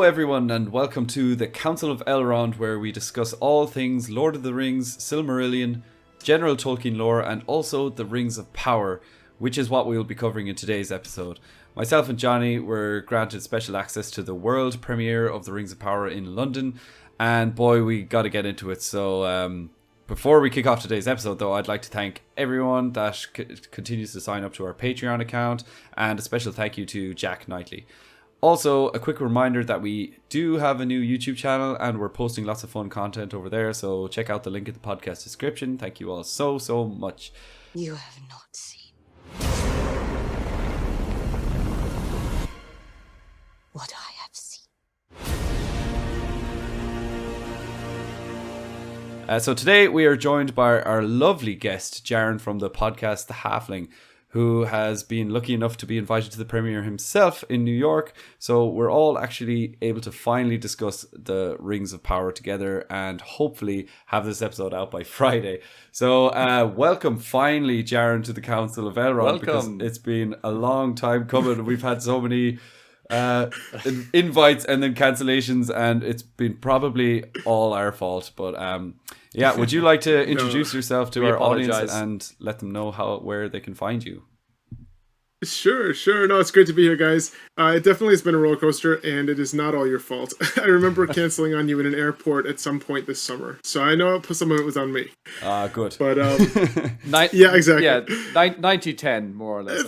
Hello everyone and welcome to the Council of Elrond, where we discuss all things Lord of the Rings, Silmarillion, general Tolkien lore and also the Rings of Power, which is what we will be covering in today's episode. Myself and Johnny were granted special access to the world premiere of the Rings of Power in London, and boy, we got to get into it. So before we kick off today's episode though, I'd like to thank everyone that continues to sign up to our Patreon account, and a special thank you to Jack Knightley. Also, a quick reminder that we do have a new YouTube channel and we're posting lots of fun content over there, so check out the link in the podcast description. Thank you all so much. You have not seen what I have seen. So today we are joined by our lovely guest, Jaron from the podcast The HALFLING, who has been lucky enough to be invited to the premiere himself in New York. So we're all actually able to finally discuss the Rings of Power together and hopefully have this episode out by Friday. So welcome finally, Jaron, to the Council of Elrond. Welcome. Because it's been a long time coming. We've had so many invites and then cancellations, and it's been probably all our fault. But yeah, would you like to introduce yourself to our audience and let them know where they can find you? Sure. No, it's great to be here, guys. It definitely has been a roller coaster, and it is not all your fault. I remember canceling on you in an airport at some point this summer, so I know some of it was on me. Good. But yeah, exactly. Yeah, 90-10, more or less.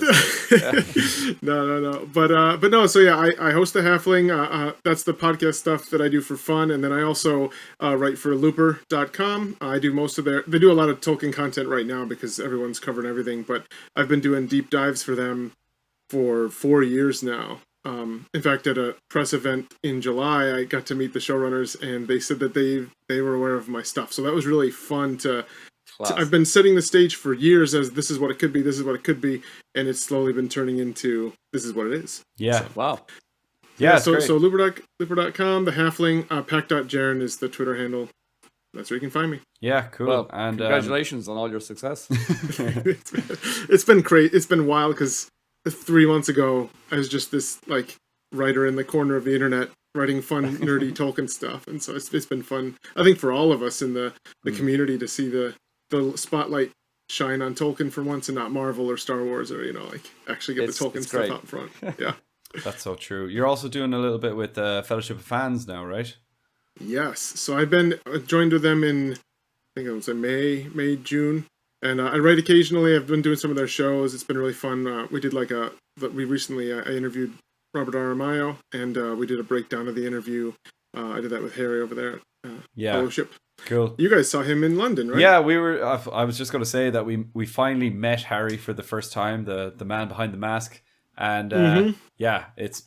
No. But no. So yeah, I host the HALFLING. That's the podcast stuff that I do for fun, and then I also write for Looper.com. I do most of they do a lot of Tolkien content right now because everyone's covering everything. But I've been doing deep dives for them for 4 years now. In fact, at a press event in July, I got to meet the showrunners, and they said that they were aware of my stuff. So that was really fun I've been setting the stage for years as this is what it could be, and it's slowly been turning into this is what it is. Yeah. So, wow. Yeah, so Looper.com, the HALFLING, Pack.Jaron is the Twitter handle. That's where you can find me. Yeah, cool. Well, and congratulations on all your success. It's been great. It's been wild because 3 months ago, I was just this writer in the corner of the internet writing fun, nerdy Tolkien stuff, and so it's been fun. I think for all of us in the community to see the spotlight shine on Tolkien for once, and not Marvel or Star Wars or actually get the Tolkien stuff great. out in front. Yeah, that's so true. You're also doing a little bit with Fellowship of Fans now, right? Yes. So I've been joined with them in I think it was in May, June. And I write occasionally. I've been doing some of their shows. It's been really fun. We did I interviewed Robert Aramayo, and we did a breakdown of the interview. I did that with Harry over there at Fellowship. Cool. You guys saw him in London, right? Yeah, we were. I was just going to say that we finally met Harry for the first time, the man behind the mask, and yeah, it's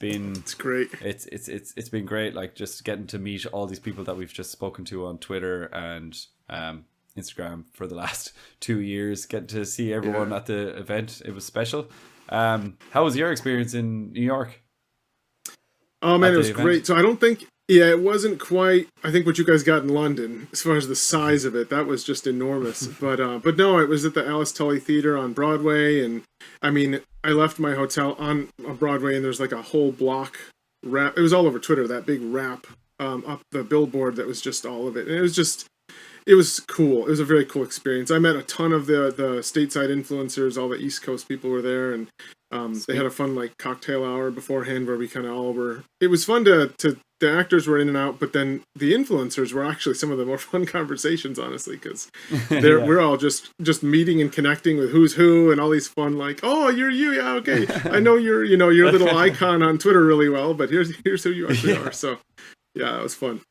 great. It's been great. Just getting to meet all these people that we've just spoken to on Twitter and Instagram for the last 2 years, getting to see everyone at the event. It was special. How was your experience in New York? Oh man, it was great. So I don't think it wasn't quite I think what you guys got in London as far as the size of it. That was just enormous. but no, it was at the Alice Tully Theater on Broadway, and I mean I left my hotel on Broadway, and there's a whole block wrap. It was all over Twitter, that big wrap up the billboard that was just all of it. And it was cool. It was a very cool experience. I met a ton of the stateside influencers. All the East Coast people were there, and they had a fun cocktail hour beforehand where we kind of all were. It was fun to the actors were in and out, but then the influencers were actually some of the more fun conversations, honestly, because we're all just meeting and connecting with who's who and all these fun oh, you're you, yeah, okay, I know your little icon on Twitter really well, but here's who you actually are. So yeah, it was fun.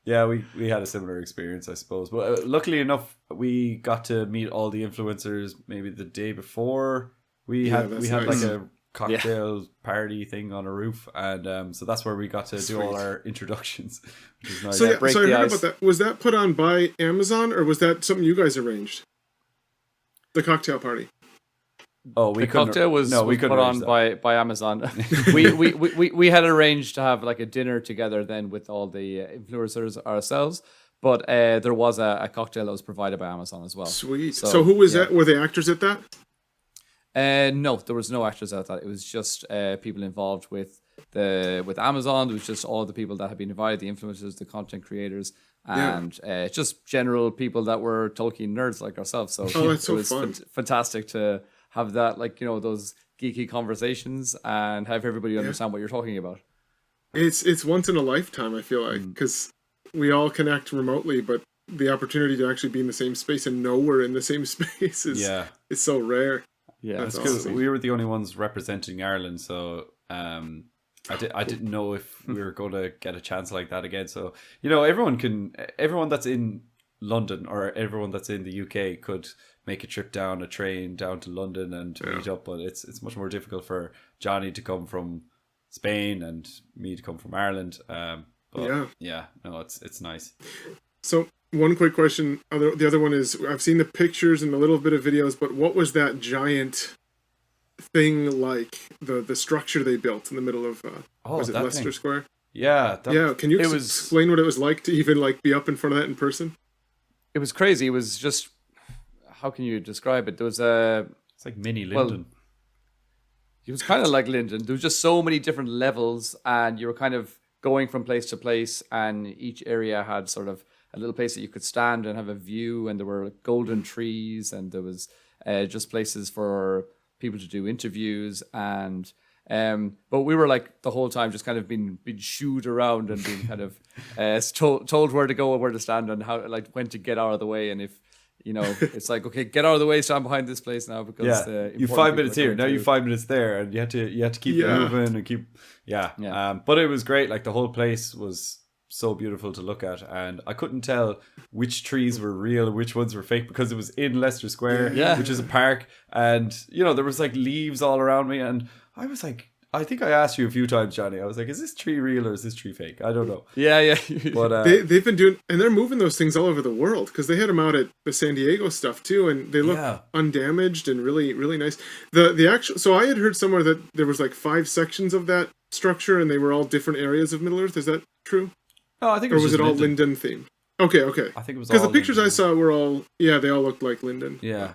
Yeah, we had a similar experience, I suppose. But luckily enough, we got to meet all the influencers maybe the day before. We had nice. a cocktail party thing on a roof, and so that's where we got to do all our introductions, which is nice. So I heard about that. Was that put on by Amazon, or was that something you guys arranged? The cocktail party. Oh, the cocktail was put on by Amazon. we had arranged to have a dinner together then with all the influencers ourselves, but there was a cocktail that was provided by Amazon as well. Sweet. So who was that? Were the actors at that? No, there was no actors at that. It was just people involved with with Amazon, it was just all the people that had been invited, the influencers, the content creators, and just general people that were Tolkien nerds like ourselves. So that's so it was fun. Fantastic to have that, like, those geeky conversations and have everybody understand what you're talking about. It's once in a lifetime, I feel like, because we all connect remotely, but the opportunity to actually be in the same space and know we're in the same space is so rare. Yeah, that's because we were the only ones representing Ireland, so I didn't know if we were going to get a chance like that again. So everyone that's in London or everyone that's in the UK could make a trip down a train down to London and meet up, but it's much more difficult for Johnny to come from Spain and me to come from Ireland. It's nice. So one quick question. The other one is, I've seen the pictures and a little bit of videos, but what was that giant thing like? The structure they built in the middle of was it Leicester Square? Yeah. Can you explain what it was like to even be up in front of that in person? It was crazy. It was just, how can you describe it? There was it's like mini Linden. It was kind of like Linden. There was just so many different levels, and you were kind of going from place to place, and each area had sort of a little place that you could stand and have a view, and there were golden trees, and there was just places for people to do interviews, and but we were like the whole time just kind of being shooed around and being kind of told where to go and where to stand and how, like, when to get out of the way, and if it's like, okay, get out of the way, stand behind this place now, because you 5 minutes here, now you 5 minutes there, and you had to keep moving and keep but it was great. Like, the whole place was so beautiful to look at, and I couldn't tell which trees were real and which ones were fake because it was in Leicester Square, which is a park, and there was like leaves all around me, and I was like, I think I asked you a few times, Johnny, I was like, is this tree real or is this tree fake? I don't know. But they've been doing, and they're moving those things all over the world, because they had them out at the San Diego stuff too, and they look undamaged and really, really nice. The actual, so I had heard somewhere that there was like 5 sections of that structure, and they were all different areas of Middle Earth. Is that true? No, I think it was, or was it all Linden themed? Okay. I think it was, because the pictures I saw were all they all looked like Linden. Yeah.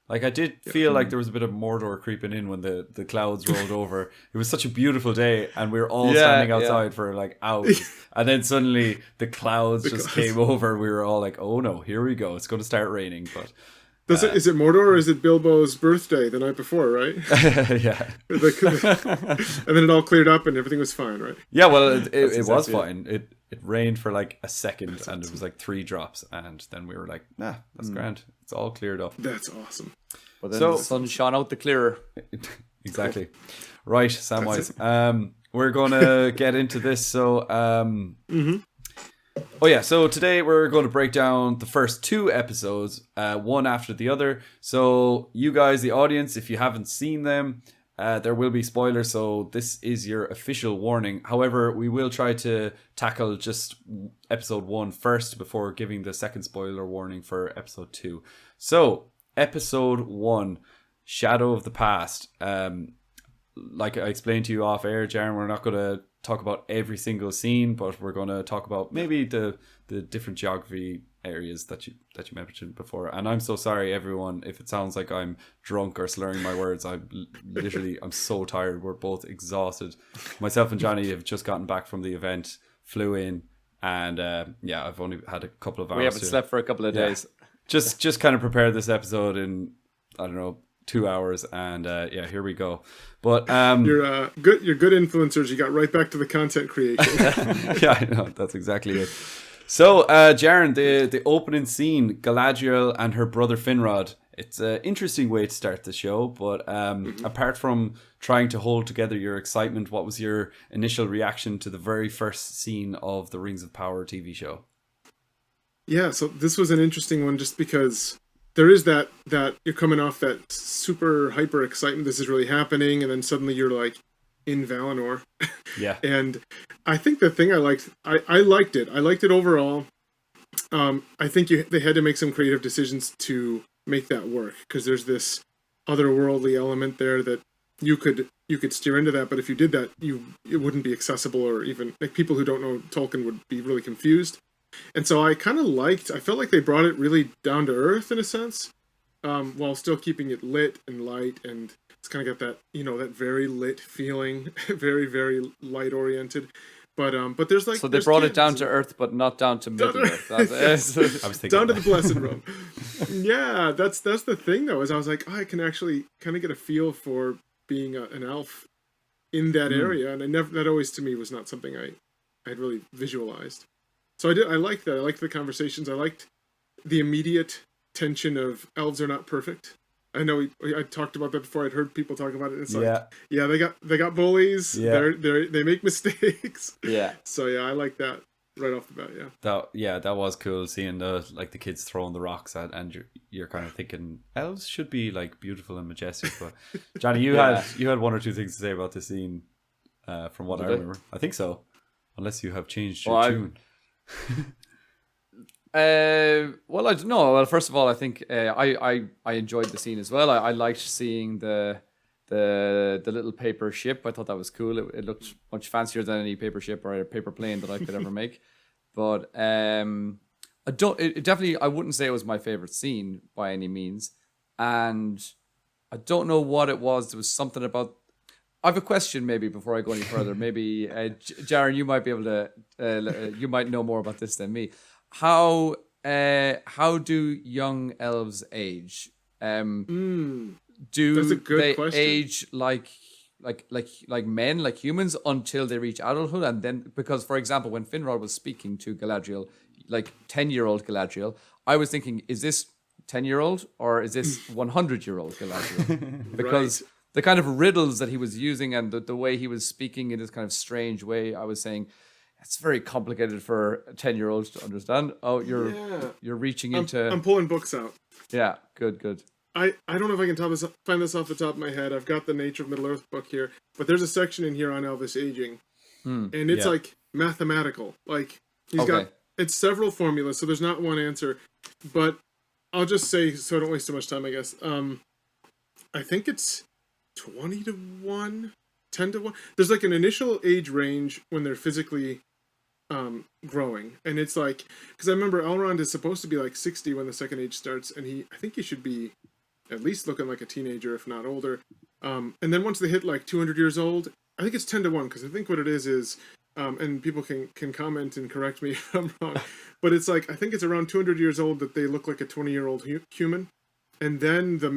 Like, I did feel like there was a bit of Mordor creeping in when the clouds rolled over. It was such a beautiful day, and we were all standing outside for like hours. And then suddenly the clouds came over. We were all like, oh no, here we go. It's going to start raining. But is it Mordor, or is it Bilbo's birthday the night before, right? Yeah. And then it all cleared up and everything was fine, right? Yeah, well, it was fine. It rained for like a second, and it was like 3 drops, and then we were like, nah, that's grand. It's all cleared up. That's awesome. But then the sun shone out the clearer. Exactly. Right, Samwise. We're going to get into this. So, so today we're going to break down the first 2 episodes, one after the other. So you guys, the audience, if you haven't seen them, there will be spoilers, so this is your official warning. However, we will try to tackle just episode 1 first before giving the second spoiler warning for episode 2. So, episode 1, Shadow of the Past. Like I explained to you off air, Jaron, we're not going to talk about every single scene, but we're going to talk about maybe the different geography areas that you mentioned before. And I'm so sorry, everyone, if it sounds like I'm drunk or slurring my words. I'm so tired. We're both exhausted. Myself and Johnny have just gotten back from the event, flew in, and I've only had a couple of hours. We haven't slept for a couple of days. Just kind of prepared this episode in, I don't know, 2 hours, and here we go. But you're good influencers. You got right back to the content creation. Yeah, I know, that's exactly it. So, Jaron, the opening scene, Galadriel and her brother Finrod. It's an interesting way to start the show, but apart from trying to hold together your excitement, what was your initial reaction to the very first scene of the Rings of Power TV show? Yeah, so this was an interesting one just because there is that you're coming off that super hyper excitement, this is really happening, and then suddenly you're like in Valinor. Yeah. And I think the thing I liked it. I liked it overall. I think they had to make some creative decisions to make that work, because there's this otherworldly element there that you could steer into that, but if you did that, it wouldn't be accessible, or even like people who don't know Tolkien would be really confused. And so I felt like they brought it really down to earth in a sense. while still keeping it lit and light, and it's kind of got that, that very lit feeling, very, very light oriented. But there's like, so they brought it down to Earth, but not down to Middle Earth. I was thinking down to the Blessed Realm. Yeah, that's the thing though. Is I was like, I can actually kind of get a feel for being an elf in that area, and that always to me was not something I'd really visualized. So I liked that. I liked the conversations. I liked the immediate tension of elves are not perfect. I know I talked about that before. I'd heard people talk about it. It's they got bullies. Yeah. They make mistakes. Yeah. So yeah, I like that right off the bat. Yeah. That was cool seeing the kids throwing the rocks at, and you're kind of thinking elves should be like beautiful and majestic. But Johnny, you had one or two things to say about the scene, from what I remember. I think so, unless you have changed your tune. Well, I don't know. Well, first of all, I think I enjoyed the scene as well. I liked seeing the little paper ship. I thought that was cool. It looked much fancier than any paper ship or a paper plane that I could ever make. But I wouldn't say it was my favorite scene by any means. And I don't know what it was. There was something about. I have a question maybe before I go any further. Maybe Jaron, you might be able to. You might know more about this than me. How do young elves age? Do that's a good they question. age like men, like humans, until they reach adulthood? And then, because for example, when Finrod was speaking to Galadriel, like 10-year-old Galadriel, I was thinking, is this 10-year-old or is this 100-year-old Galadriel? Because the kind of riddles that he was using and the way he was speaking in this kind of strange way, I was saying, it's very complicated for a 10-year-old to understand. Oh, you're reaching into. I'm pulling books out. Yeah, good. I don't know if I can find this off the top of my head. I've got the Nature of Middle Earth book here, but there's a section in here on Elvish aging, and it's like mathematical. Like he's got it's several formulas, so there's not one answer. But I'll just say, so I don't waste too much time, I guess. I think it's 20 to 1, 10 to 1. There's like an initial age range when they're physically growing, and it's like, because I remember Elrond is supposed to be like 60 when the second age starts, and I think he should be at least looking like a teenager, if not older. And then once they hit like 200 years old, I think it's 10 to 1, because I think what it is and people can comment and correct me if I'm wrong, but it's like, I think it's around 200 years old that they look like a 20-year-old human, and then the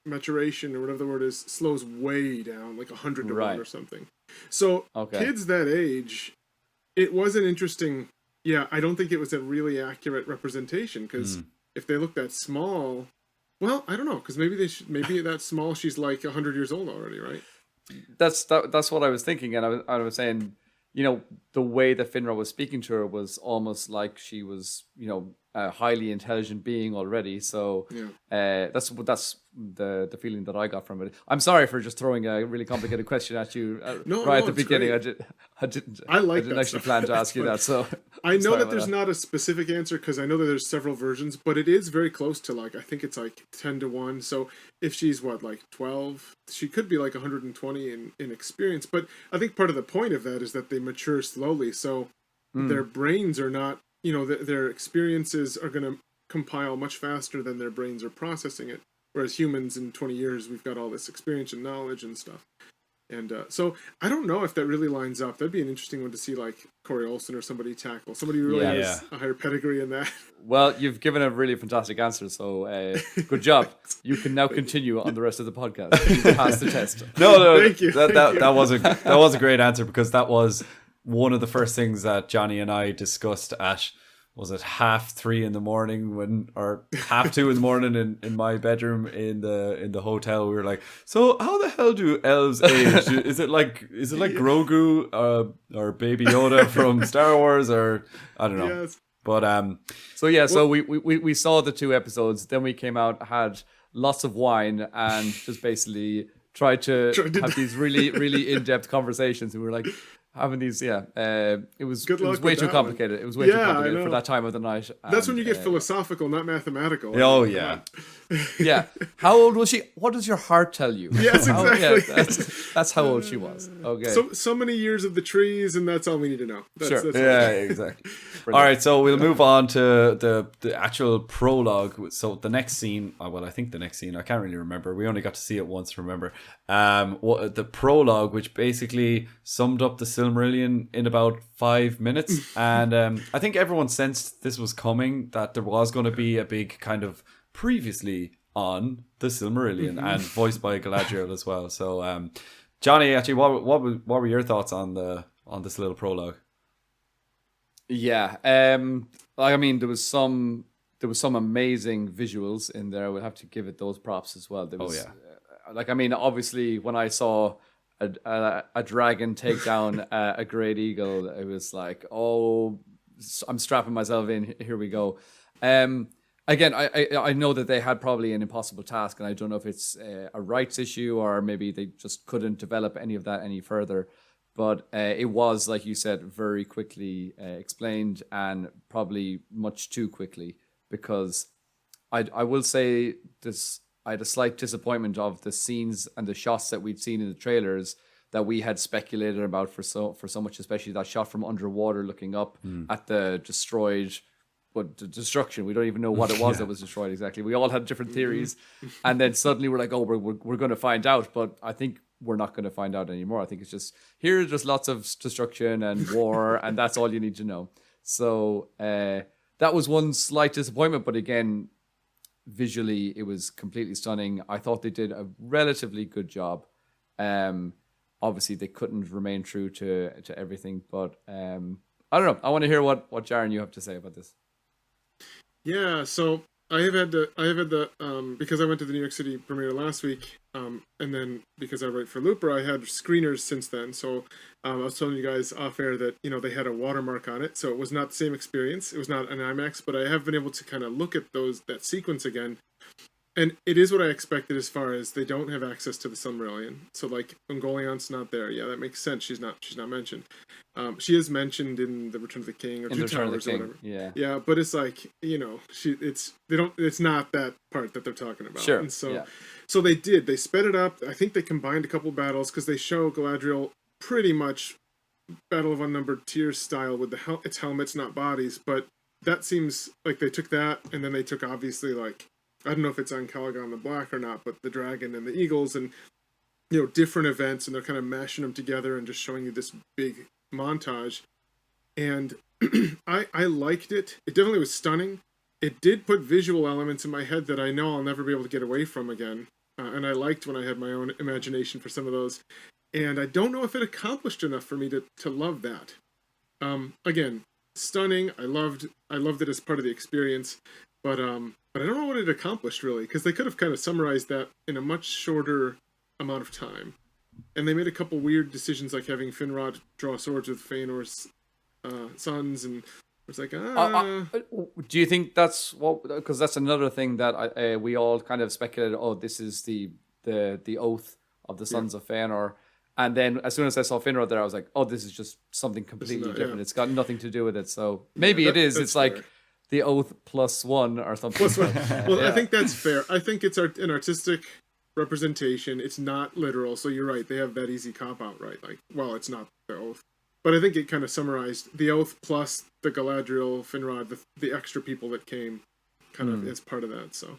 maturation, or whatever the word is, slows way down, like 100 to 1 or something. So kids that age, it was an interesting. Yeah, I don't think it was a really accurate representation, because if they look that small, well, I don't know, because maybe that small, she's like 100 years old already, right? That's what I was thinking, and I was saying, the way that Finrod was speaking to her was almost like she was, a highly intelligent being already. So that's the feeling that I got from it. I'm sorry for just throwing a really complicated question at you at the beginning. Great. I didn't actually plan to ask you that. So I know that there's not a specific answer, because I know that there's several versions, but it is very close to, like, I think it's like 10 to 1. So if she's like 12, she could be like 120 in experience. But I think part of the point of that is that they mature slowly. So their brains are not, their experiences are going to compile much faster than their brains are processing it. Whereas humans, in 20 years, we've got all this experience and knowledge and stuff. And so I don't know if that really lines up. That'd be an interesting one to see, like Corey Olsen or somebody tackle. Somebody who really has a higher pedigree in that. Well, you've given a really fantastic answer, so good job. You can now continue on the rest of the podcast. You passed the test. No, thank you. That was a great answer, because that was one of the first things that Johnny and I discussed at, was it 3:30 in the morning, or 2:30 in the morning in my bedroom in the hotel. We were like, so how the hell do elves age? Is it like Grogu or Baby Yoda from Star Wars, or I don't know. Yes. But so we saw the 2 episodes, then we came out, had lots of wine, and just basically tried to have these really, really in-depth conversations, and we were like, having these, it was way too complicated. It was way too complicated for that time of the night. That's when you get philosophical, not mathematical. Oh, yeah. Yeah. How old was she? What does your heart tell you? Yes, exactly. That's how old she was. Okay. So many years of the trees, and that's all we need to know. That's Exactly. All right, so we'll move on to the actual prologue. So the next scene, I think the next scene, I can't really remember. We only got to see it once, remember. The prologue, which basically summed up the Silmarillion in about 5 minutes. And I think everyone sensed this was coming, that there was going to be a big kind of previously on the Silmarillion and voiced by Galadriel as well. So, Johnny, actually, what were your thoughts on this little prologue? Yeah, I mean, there was some amazing visuals in there. We'll have to give it those props as well. There was, obviously, when I saw a dragon take down a great eagle, it was like, oh, I'm strapping myself in. Here we go. Again, I know that they had probably an impossible task, and I don't know if it's a rights issue or maybe they just couldn't develop any of that any further. But it was, like you said, very quickly explained, and probably much too quickly, because I will say this. I had a slight disappointment of the scenes and the shots that we'd seen in the trailers that we had speculated about for so much, especially that shot from underwater looking up at the destroyed. But the destruction, we don't even know what it was that was destroyed exactly. We all had different theories, and then suddenly we're like, oh, we're going to find out. But I think we're not going to find out anymore. I think it's just here's just lots of destruction and war, and that's all you need to know. So that was one slight disappointment. But again, visually, it was completely stunning. I thought they did a relatively good job. Obviously, they couldn't remain true to everything, but I don't know. I want to hear what Jaron you have to say about this. Yeah, so I have had the because I went to the New York City premiere last week, and then because I write for Looper, I had screeners since then. So I was telling you guys off air that they had a watermark on it, so it was not the same experience. It was not an IMAX, but I have been able to kind of look at that sequence again, and it is what I expected as far as they don't have access to the Silmarillion. So like Ungolion's not there. Yeah, that makes sense. She's not mentioned. She is mentioned in the Return of the King or Two Towers or whatever. Yeah, but it's like it's not that part that they're talking about. Sure. And so they sped it up. I think they combined a couple battles because they show Galadriel pretty much Battle of Unnumbered Tears style with its helmets, not bodies. But that seems like they took that, and then they took obviously like I don't know if it's on Calagon the Black or not, but the dragon and the eagles and different events, and they're kind of mashing them together and just showing you this big montage. And I liked it. It definitely was stunning. It did put visual elements in my head that I know I'll never be able to get away from again. And I liked when I had my own imagination for some of those. And I don't know if it accomplished enough for me to love that. Again, stunning. I loved it as part of the experience. But I don't know what it accomplished really, because they could have kind of summarized that in a much shorter amount of time. And they made a couple weird decisions, like having Finrod draw swords with Feanor's sons, and it's like, do you think that's what? Because that's another thing that we all kind of speculated. Oh, this is the oath of the sons of Feanor. And then as soon as I saw Finrod there, I was like, oh, this is just something completely different. Yeah. It's got nothing to do with it. So maybe it is. It's fair. Like the oath +1 or something. +1. Well, yeah. I think that's fair. I think it's an artistic representation. It's not literal. So you're right. They have that easy cop out, right? Like, well, it's not the oath. But I think it kind of summarized the oath plus the Galadriel, Finrod, the extra people that came kind of as part of that. So,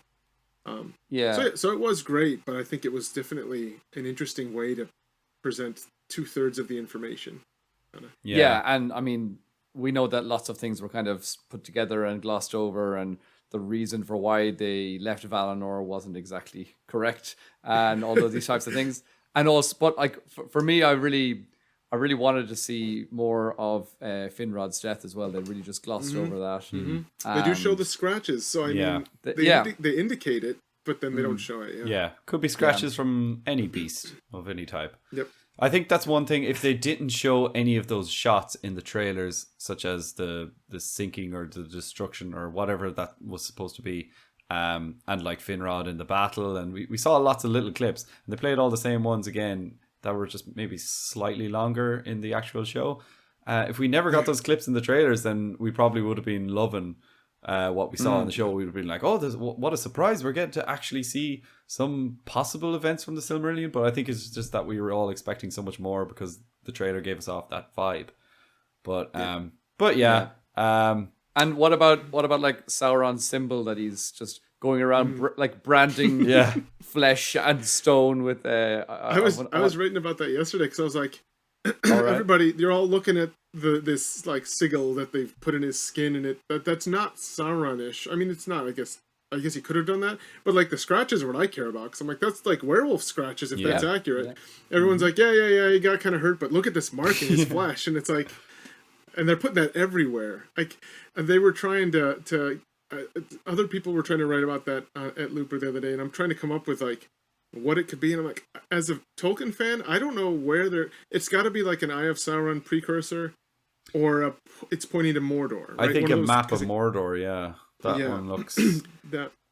So it was great, but I think it was definitely an interesting way to present 2/3 of the information. Yeah, and I mean, we know that lots of things were kind of put together and glossed over, and the reason for why they left Valinor wasn't exactly correct, and all of these types of things. And also, but like for me, I really wanted to see more of Finrod's death as well. They really just glossed over that. They do show the scratches, so I mean, they indicate it, but then they don't show it. Yeah, could be scratches from any beast of any type. Yep. I think that's one thing. If they didn't show any of those shots in the trailers, such as the sinking or the destruction or whatever that was supposed to be, and like Finrod in the battle, and we saw lots of little clips, and they played all the same ones again that were just maybe slightly longer in the actual show. If we never got those clips in the trailers, then we probably would have been loving what we saw on the show. We would have been like, oh, what a surprise. We're getting to actually see some possible events from the Silmarillion. But I think it's just that we were all expecting so much more because the trailer gave us off that vibe. But yeah. And what about like Sauron's symbol that he's just going around like branding flesh and stone with I was writing about that yesterday because I was like, everybody, you're all looking at this like sigil that they've put in his skin, and that's not Sauron-ish. I mean, it's not. I guess he could have done that, but like the scratches are what I care about, because I'm like, that's like werewolf scratches if that's accurate. Yeah. Everyone's like, yeah, he got kind of hurt, but look at this mark in his flesh, and it's like, and they're putting that everywhere. Like, and they were trying to other people were trying to write about that at Looper the other day, and I'm trying to come up with like what it could be, and I'm like, as a Tolkien fan, I don't know where it's got to be like an Eye of Sauron precursor, or it's pointing to Mordor. Right? I think a map of Mordor, that one looks.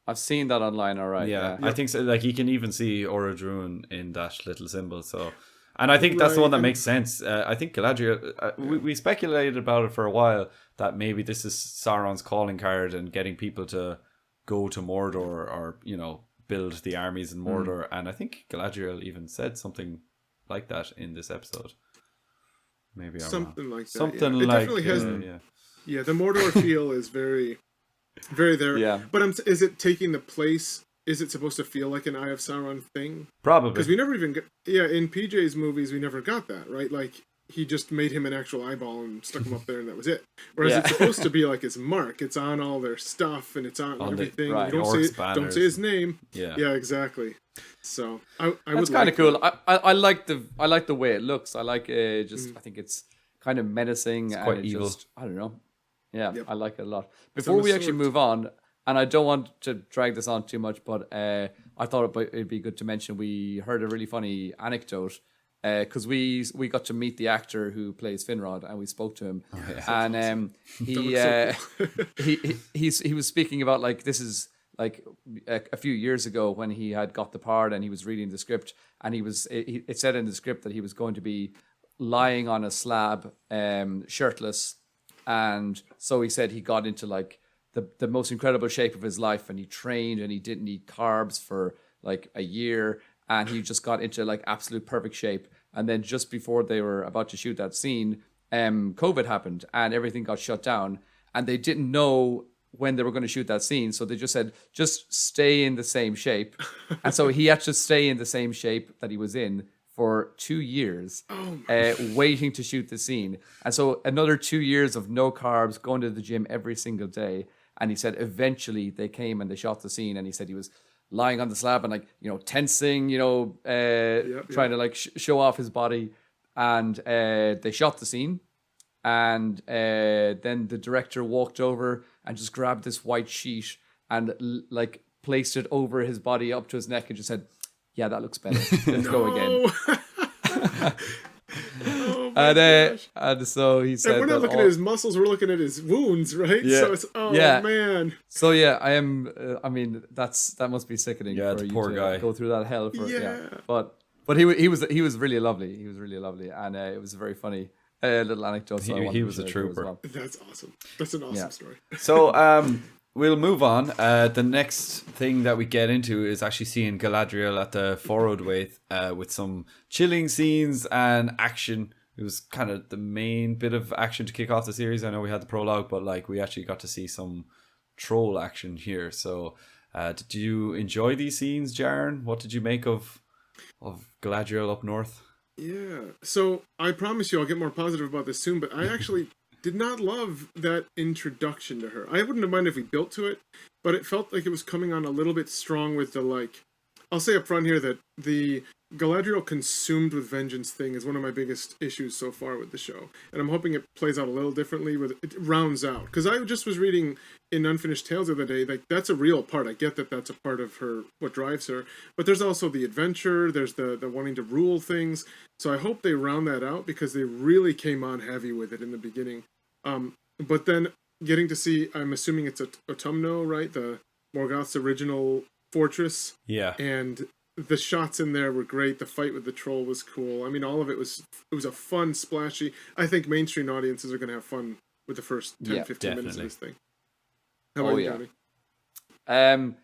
I've seen that online. All right, yeah. I think so. Like you can even see Orodruin in that little symbol. So, and I think that's the one that makes sense. I think Galadriel. We speculated about it for a while that maybe this is Sauron's calling card and getting people to go to Mordor, or build the armies in Mordor. And I think Galadriel even said something like that in this episode. Maybe something like that. Something it like definitely has. Yeah, the Mordor feel is very, very there. Yeah, but is it taking the place? Is it supposed to feel like an Eye of Sauron thing? Probably, because we never even got. Yeah, in PJ's movies, we never got that, right? Like he just made him an actual eyeball and stuck him up there, and that was it. Whereas it's supposed to be like his mark. It's on all their stuff, and it's on everything. You don't say his name. Yeah, exactly. So that's kind of cool. I like the way it looks. I like I think it's kind of menacing. It's quite evil. I don't know. Yeah, I like it a lot. Before we actually move on, and I don't want to drag this on too much, but I thought it'd be good to mention we heard a really funny anecdote because we got to meet the actor who plays Finrod, and we spoke to him, and he was speaking about like this is. Like a few years ago when he had got the part and he was reading the script, and it said in the script that he was going to be lying on a slab, shirtless. And so he said he got into like the most incredible shape of his life, and he trained and he didn't eat carbs for like a year, and he just got into like absolute perfect shape. And then just before they were about to shoot that scene, COVID happened and everything got shut down, and they didn't know when they were going to shoot that scene, so they just said, just stay in the same shape. And so he had to stay in the same shape that he was in for 2 years, waiting to shoot the scene. And so another 2 years of no carbs, going to the gym every single day. And he said eventually they came and they shot the scene, and he said he was lying on the slab and like, tensing, trying to like show off his body. And they shot the scene. And then the director walked over and just grabbed this white sheet and like placed it over his body up to his neck and just said, "Yeah, that looks better. Let's go again." And so he said, and we're not looking at his muscles; we're looking at his wounds, right? Yeah. So it's man. So yeah, I am. I mean, that must be sickening. Yeah, for the you poor to guy go through that hell. But he was really lovely. He was really lovely, and it was very funny. Little anecdote. He was a trooper. Well. That's awesome. That's an awesome story. So we'll move on. The next thing that we get into is actually seeing Galadriel at the Forodwaith with some chilling scenes and action. It was kind of the main bit of action to kick off the series. I know we had the prologue, but like we actually got to see some troll action here. So did you enjoy these scenes, Jaron? What did you make of Galadriel up north? Yeah, so I promise you I'll get more positive about this soon, but I actually did not love that introduction to her. I wouldn't have minded if we built to it, but it felt like it was coming on a little bit strong with the, like, I'll say up front here that the Galadriel consumed with vengeance thing is one of my biggest issues so far with the show. And I'm hoping it plays out a little differently with it rounds out. Because I just was reading in Unfinished Tales the other day, like that's a real part. I get that that's a part of her, what drives her. But there's also the adventure, there's the wanting to rule things. So I hope they round that out because they really came on heavy with it in the beginning. But then getting to see, I'm assuming it's Autumno, right? The Morgoth's original fortress. Yeah. And the shots in there were great. The fight with the troll was cool. I mean, all of it was a fun, splashy. I think mainstream audiences are going to have fun with the first 10, 15 minutes of this thing. How about you, Johnny?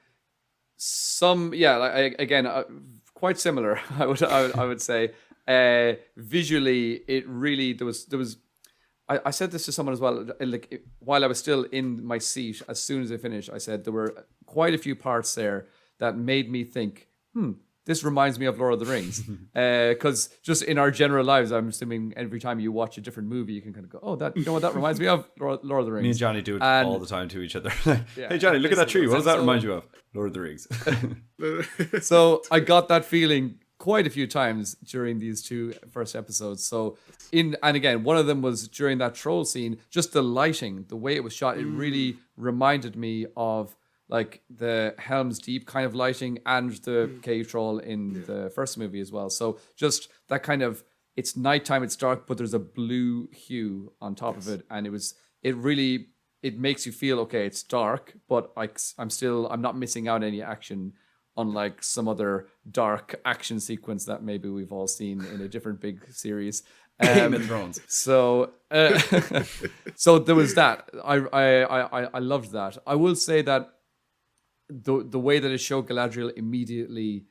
Quite similar. I would say. Visually, it really there was. I said this to someone as well. Like while I was still in my seat, as soon as I finished, I said there were quite a few parts there that made me think, this reminds me of Lord of the Rings. Because just in our general lives, I'm assuming every time you watch a different movie, you can kind of go, oh, that, you know what, that reminds me of Lord of the Rings. Me and Johnny do it all the time to each other. Hey, Johnny, look at that tree. What does that remind you of? Lord of the Rings. So I got that feeling quite a few times during these two first episodes. So and again, one of them was during that troll scene, just the lighting, the way it was shot, it really reminded me of like the Helm's Deep kind of lighting and the cave troll in the first movie as well. So just that kind of, it's nighttime, it's dark, but there's a blue hue on top of it. And it makes you feel, okay, it's dark, but I'm not missing out any action, unlike some other dark action sequence that maybe we've all seen in a different big series. Game of Thrones. So, so there was that. I loved that. I will say that the way that it showed Galadriel immediately,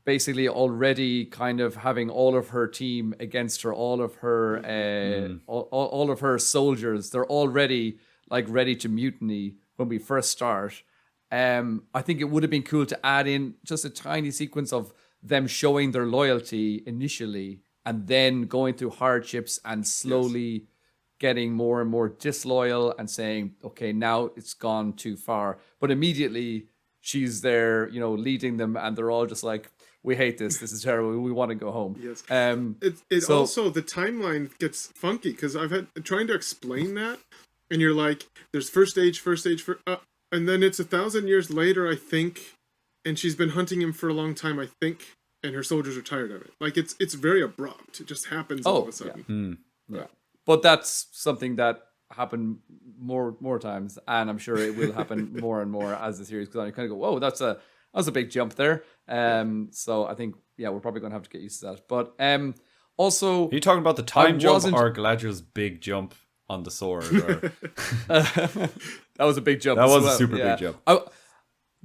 basically already kind of having all of her team against her, all of her all of her soldiers, they're already like ready to mutiny when we first start. I think it would have been cool to add in just a tiny sequence of them showing their loyalty initially and then going through hardships and slowly getting more and more disloyal and saying, okay, now it's gone too far. But immediately she's there, you know, leading them, and they're all just like, we hate this. This is terrible. We want to go home. Yes. So, also, the timeline gets funky because I've had trying to explain that, and you're like, there's first age, and then it's 1,000 years later, I think, and she's been hunting him for a long time, I think, and her soldiers are tired of it. Like it's very abrupt. It just happens all of a sudden. Yeah. But that's something that happened more times, and I'm sure it will happen more and more as the series goes on. You kind of go, whoa, that was a big jump there. So I think we're probably going to have to get used to that. But also, are you talking about the time jump or Galadriel's big jump on the sword? Or... that was a big jump. That was a super big jump.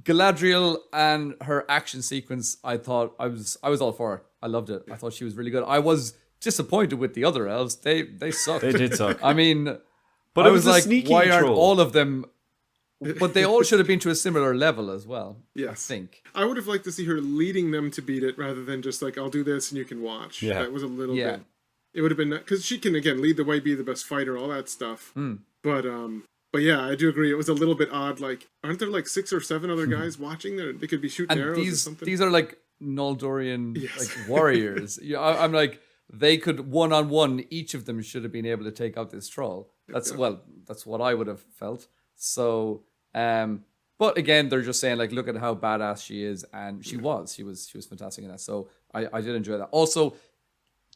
Galadriel and her action sequence, I thought I was all for it. I loved it. I thought she was really good. I was disappointed with the other elves. They sucked. They did suck. I mean, but I was like, sneaky why aren't troll. all of them? But they all should have been to a similar level as well. Yes. I think. I would have liked to see her leading them to beat it rather than just like, I'll do this and you can watch. Yeah. That was a little bit. It would have been, because she can again lead the way, be the best fighter, all that stuff. But yeah, I do agree. It was a little bit odd. Like, aren't there like 6 or 7 other guys watching there? They could be shooting arrows or something. These are like Noldorian like warriors. I'm like, they could one-on-one. Each of them should have been able to take out this troll. That's what I would have felt. So, but again, they're just saying like, look at how badass she is, and she was fantastic in that. So I did enjoy that. Also,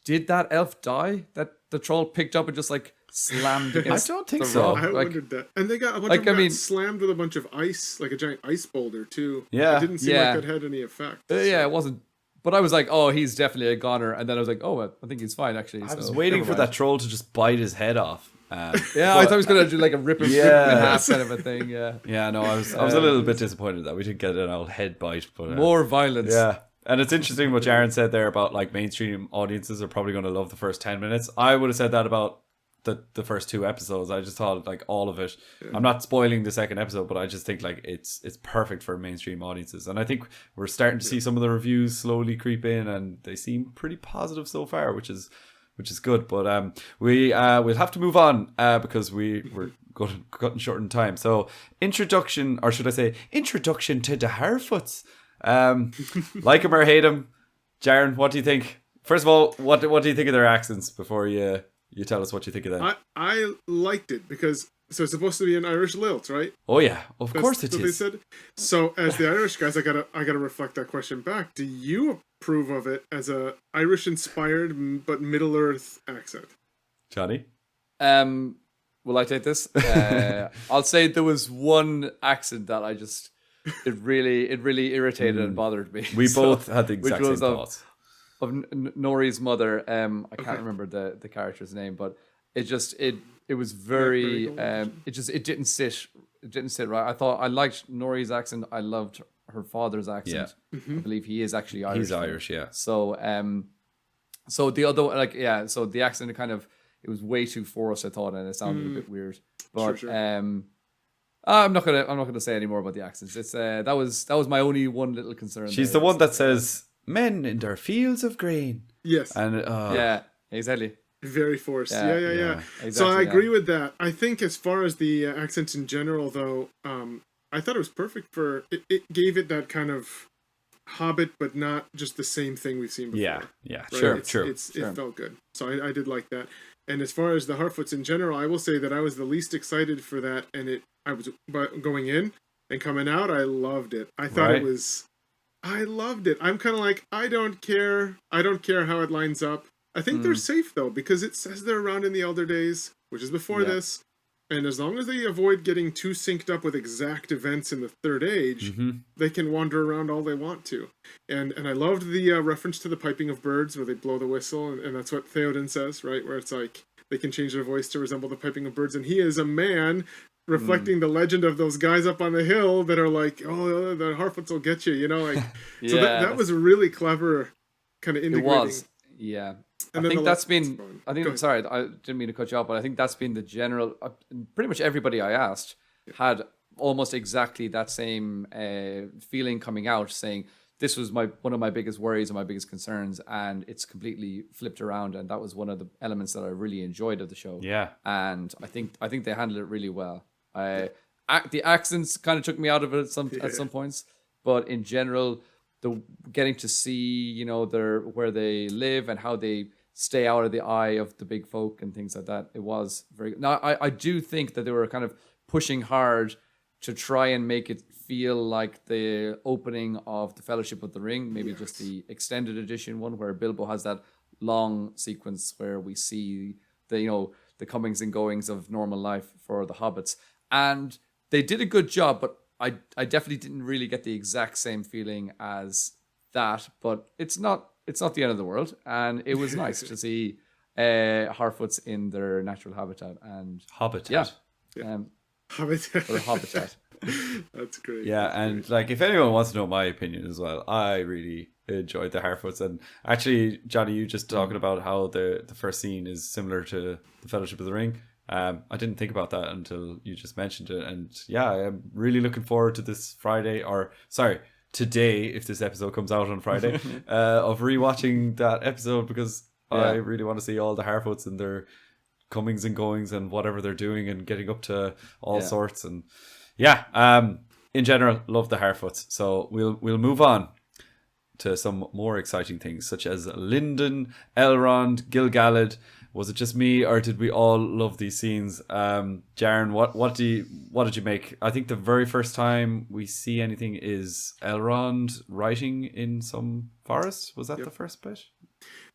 did that elf die? That the troll picked up and just like slammed against I don't think the so. rock? I wondered that. And they got a bunch of them got slammed with a bunch of ice, like a giant ice boulder too. Yeah. It didn't seem like that had any effect. Yeah, it wasn't. But I was like, oh, he's definitely a goner. And then I was like, oh, I think he's fine, actually. I was waiting for that troll to just bite his head off. I thought he was going to do like a rip him in half kind of a thing. Yeah, no, I was a little bit disappointed that we didn't get an old head bite. But more violence. Yeah. And it's interesting what Jaron said there about like mainstream audiences are probably going to love the first 10 minutes. I would have said that about the first 2 episodes. I just thought like all of it. I'm not spoiling the second episode, but I just think like it's perfect for mainstream audiences. And I think we're starting to see some of the reviews slowly creep in, and they seem pretty positive so far, which is good. But we'll have to move on because we're cutting short in time. So introduction to the Harfoots. Like him or hate him, Jaron, what do you think? First of all, what do you think of their accents before you tell us what you think of them? I liked it because so it's supposed to be an Irish lilt, right? Oh yeah, of course it is. They said. So as the Irish guys, I gotta reflect that question back. Do you approve of it as a Irish inspired but Middle Earth accent? Johnny? Will I take this? I'll say there was one accent that I just it really irritated and bothered me. We both had the exact same thoughts. Of Nori's mother. I can't remember the character's name, but it was very it didn't sit right. I thought I liked Nori's accent. I loved her father's accent. I believe he is actually Irish. He's Irish, yeah. So so the other so the accent it was way too forced, I thought, and it sounded a bit weird. But Sure. I'm not gonna say any more about the accents. It's that was my only one little concern. She's the one that says men in their fields of grain. Yes. And yeah, exactly. Very forced. Yeah. Yeah. Exactly, So I agree with that. I think as far as the accents in general, though, I thought it was perfect for it gave it that kind of Hobbit, but not just the same thing we've seen before. Yeah, right? True. It felt good. So I did like that. And as far as the Harfoots in general, I will say that I was the least excited for that, and I was going in and coming out, I loved it. I thought I loved it. I'm kind of like, I don't care how it lines up. I think they're safe though, because it says they're around in the Elder Days, which is before this. And as long as they avoid getting too synced up with exact events in the Third Age, they can wander around all they want to. And I loved the reference to the piping of birds, where they blow the whistle, and that's what Theoden says, right? Where it's like they can change their voice to resemble the piping of birds, and he is a man reflecting the legend of those guys up on the hill that are like, oh, the Harfoots will get you, like. So that was really clever, kind of integrating. It was, yeah. And I think that's been. Sorry, I didn't mean to cut you off, but I think that's been the general. Pretty much everybody I asked had almost exactly that same feeling coming out, saying this was one of my biggest worries and my biggest concerns, and it's completely flipped around, and that was one of the elements that I really enjoyed of the show. Yeah, and I think they handled it really well. The accents kind of took me out of it at some points, but in general, getting to see where they live and how they stay out of the eye of the big folk and things like that. It was very good. Now, I do think that they were kind of pushing hard to try and make it feel like the opening of the Fellowship of the Ring, maybe just the extended edition one, where Bilbo has that long sequence where we see the comings and goings of normal life for the hobbits. And they did a good job, but I definitely didn't really get the exact same feeling as that. But it's not the end of the world, and it was nice to see Harfoots in their natural habitat and habitat. Habitat. Or habitat. That's great. Yeah, and like if anyone wants to know my opinion as well, I really enjoyed the Harfoots. And actually, Johnny, you just talking about how the first scene is similar to the Fellowship of the Ring. I didn't think about that until you just mentioned it, and yeah, I'm really looking forward to this today, if this episode comes out on Friday, of rewatching that episode, because I really want to see all the Harfoots and their comings and goings and whatever they're doing and getting up to all sorts. And in general, love the Harfoots. So we'll move on to some more exciting things, such as Linden, Elrond, Gil-galad. Was it just me, or did we all love these scenes? Jaron, what did you make? I think the very first time we see anything is Elrond writing in some forest. Was that the first bit?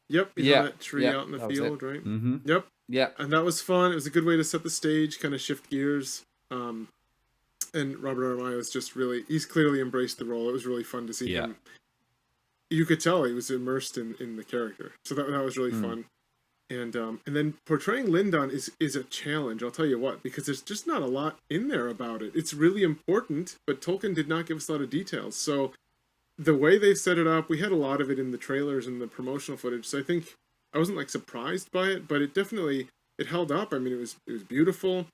Yep. He's on that tree out in the field, right? Mm-hmm. Yep. Yeah. And that was fun. It was a good way to set the stage, kind of shift gears. And Robert Aramayo was just he's clearly embraced the role. It was really fun to see him. You could tell he was immersed in the character. So that was really fun. And then portraying Linden is a challenge, I'll tell you what, because there's just not a lot in there about it. It's really important, but Tolkien did not give us a lot of details. So the way they set it up, we had a lot of it in the trailers and the promotional footage. So I think I wasn't surprised by it, but it held up. I mean, it was beautiful.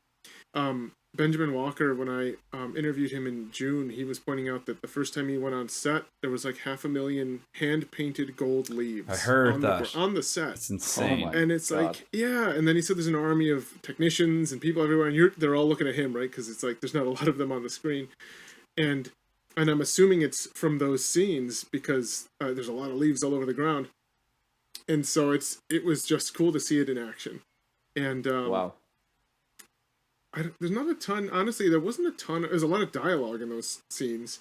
Benjamin Walker, when I interviewed him in June, he was pointing out that the first time he went on set, there was 500,000 hand-painted gold leaves. I heard that. On the set. It's insane. And it's and then he said there's an army of technicians and people everywhere, and they're all looking at him, right? Because it's there's not a lot of them on the screen. And I'm assuming it's from those scenes, because there's a lot of leaves all over the ground. And so it was just cool to see it in action. And wow. There's not a ton. Honestly, there wasn't a ton. There's a lot of dialogue in those scenes,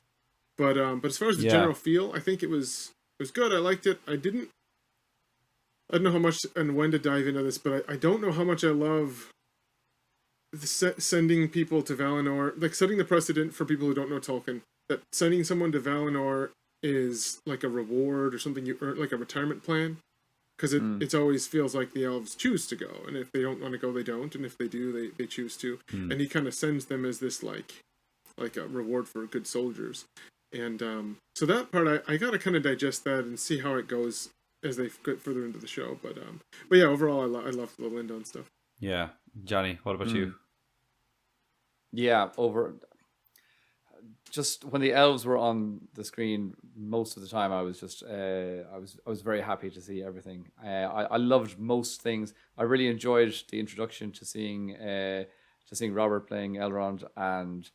but as far as the general feel, I think it was good. I liked it. I don't know how much and when to dive into this, but I don't know how much I love sending people to Valinor, setting the precedent for people who don't know Tolkien, that sending someone to Valinor is like a reward or something you earn, like a retirement plan, because it always feels like the elves choose to go, and if they don't want to go, they don't, and if they do, they choose to. And he kind of sends them as this like a reward for good soldiers. And so that part, I gotta kind of digest that and see how it goes as they get further into the show. But yeah, overall, I love the Lindon stuff. Yeah, Johnny, what about you? Yeah, just when the elves were on the screen most of the time, I was just I was very happy to see everything. I loved most things. I really enjoyed the introduction to seeing Robert playing Elrond and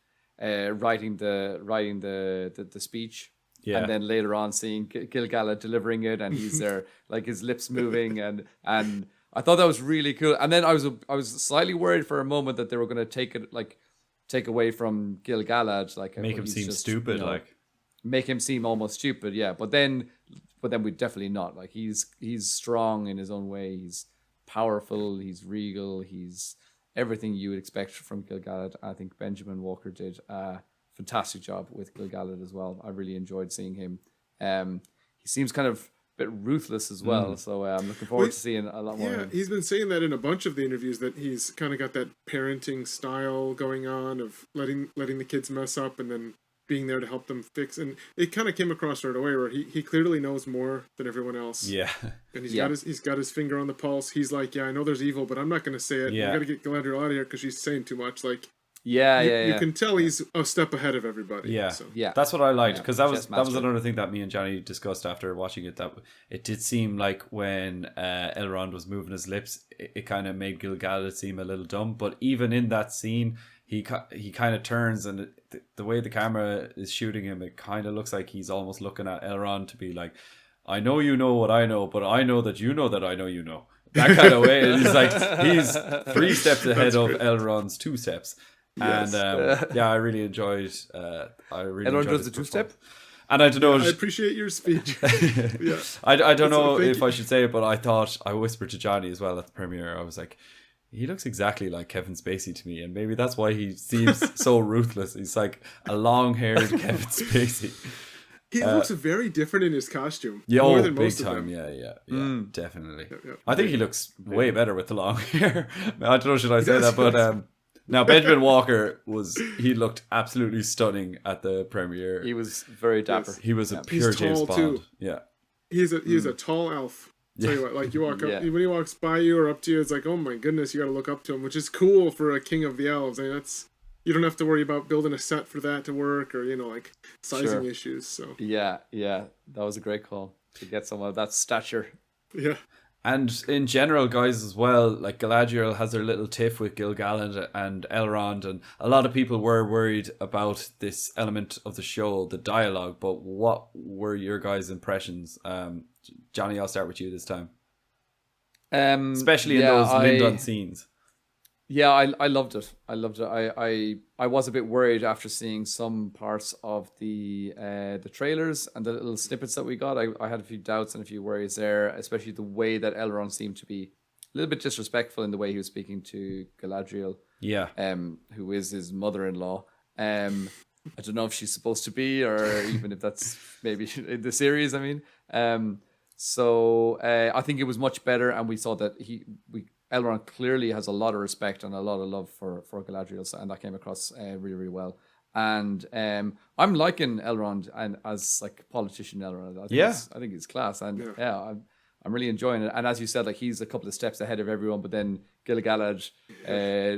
writing the speech. Yeah. And then later on seeing Gil-galad delivering it, and he's there like his lips moving, and I thought that was really cool. And then I was slightly worried for a moment that they were going to take away from Gil-galad, like make him seem just stupid, like make him seem almost stupid. Yeah, but then we definitely not. Like he's strong in his own way. He's powerful. He's regal. He's everything you would expect from Gil-galad. I think Benjamin Walker did a fantastic job with Gil-galad as well. I really enjoyed seeing him. He seems kind of a bit ruthless as well, so I'm looking forward to seeing a lot more. Yeah, he's been saying that in a bunch of the interviews, that he's kind of got that parenting style going on of letting the kids mess up and then being there to help them fix. And it kind of came across right away where he clearly knows more than everyone else. Yeah, and he's got his finger on the pulse. He's like, yeah, I know there's evil, but I'm not going to say it. Yeah, we got to get Galadriel out of here because she's saying too much. Like. You can tell he's a step ahead of everybody. Yeah, so. Yeah, that's what I liked, because that was another thing that me and Johnny discussed after watching it. That it did seem like when Elrond was moving his lips, it kind of made Gil-galad seem a little dumb. But even in that scene, he kind of turns, and the way the camera is shooting him, it kind of looks like he's almost looking at Elrond to be like, "I know you know what I know, but I know that you know that I know you know." That kind of way. It's like he's 3 steps ahead of Elrond's 2 steps. Yes. And I really enjoyed. Elrond does the 2-step, and I don't know. I appreciate your speech. Yeah, I don't know if I should say it, but I whispered to Johnny as well at the premiere. I was like, he looks exactly like Kevin Spacey to me, and maybe that's why he seems so ruthless. He's like a long-haired Kevin Spacey. He looks very different in his costume. Yeah, more than most of them. Yeah, definitely. Yeah. I think he looks way better with the long hair. I don't know, should I say that, but. Now, Benjamin Walker he looked absolutely stunning at the premiere. He was very dapper. He was a pure James Bond. Too. Yeah. He's a tall elf. Tell you what, like you walk up, when he walks by you or up to you, it's like, oh my goodness, you got to look up to him, which is cool for a king of the elves. I mean, you don't have to worry about building a set for that to work, or like sizing issues. So yeah, that was a great call to get someone of that stature. Yeah. And in general, guys, as well, like Galadriel has her little tiff with Gil-galad and Elrond, and a lot of people were worried about this element of the show, the dialogue. But what were your guys' impressions? Johnny, I'll start with you this time. Especially in those Lindon scenes. Yeah, I loved it. I was a bit worried after seeing some parts of the trailers and the little snippets that we got. I had a few doubts and a few worries there, especially the way that Elrond seemed to be a little bit disrespectful in the way he was speaking to Galadriel. Yeah. Who is his mother-in-law. I don't know if she's supposed to be, or even if that's maybe in the series, I mean. So I think it was much better, and we saw that Elrond clearly has a lot of respect and a lot of love for Galadriel, and that came across really, really well. And I'm liking Elrond and as like politician Elrond. I think he's class, and I'm really enjoying it. And as you said, like he's a couple of steps ahead of everyone, but then Gil-galad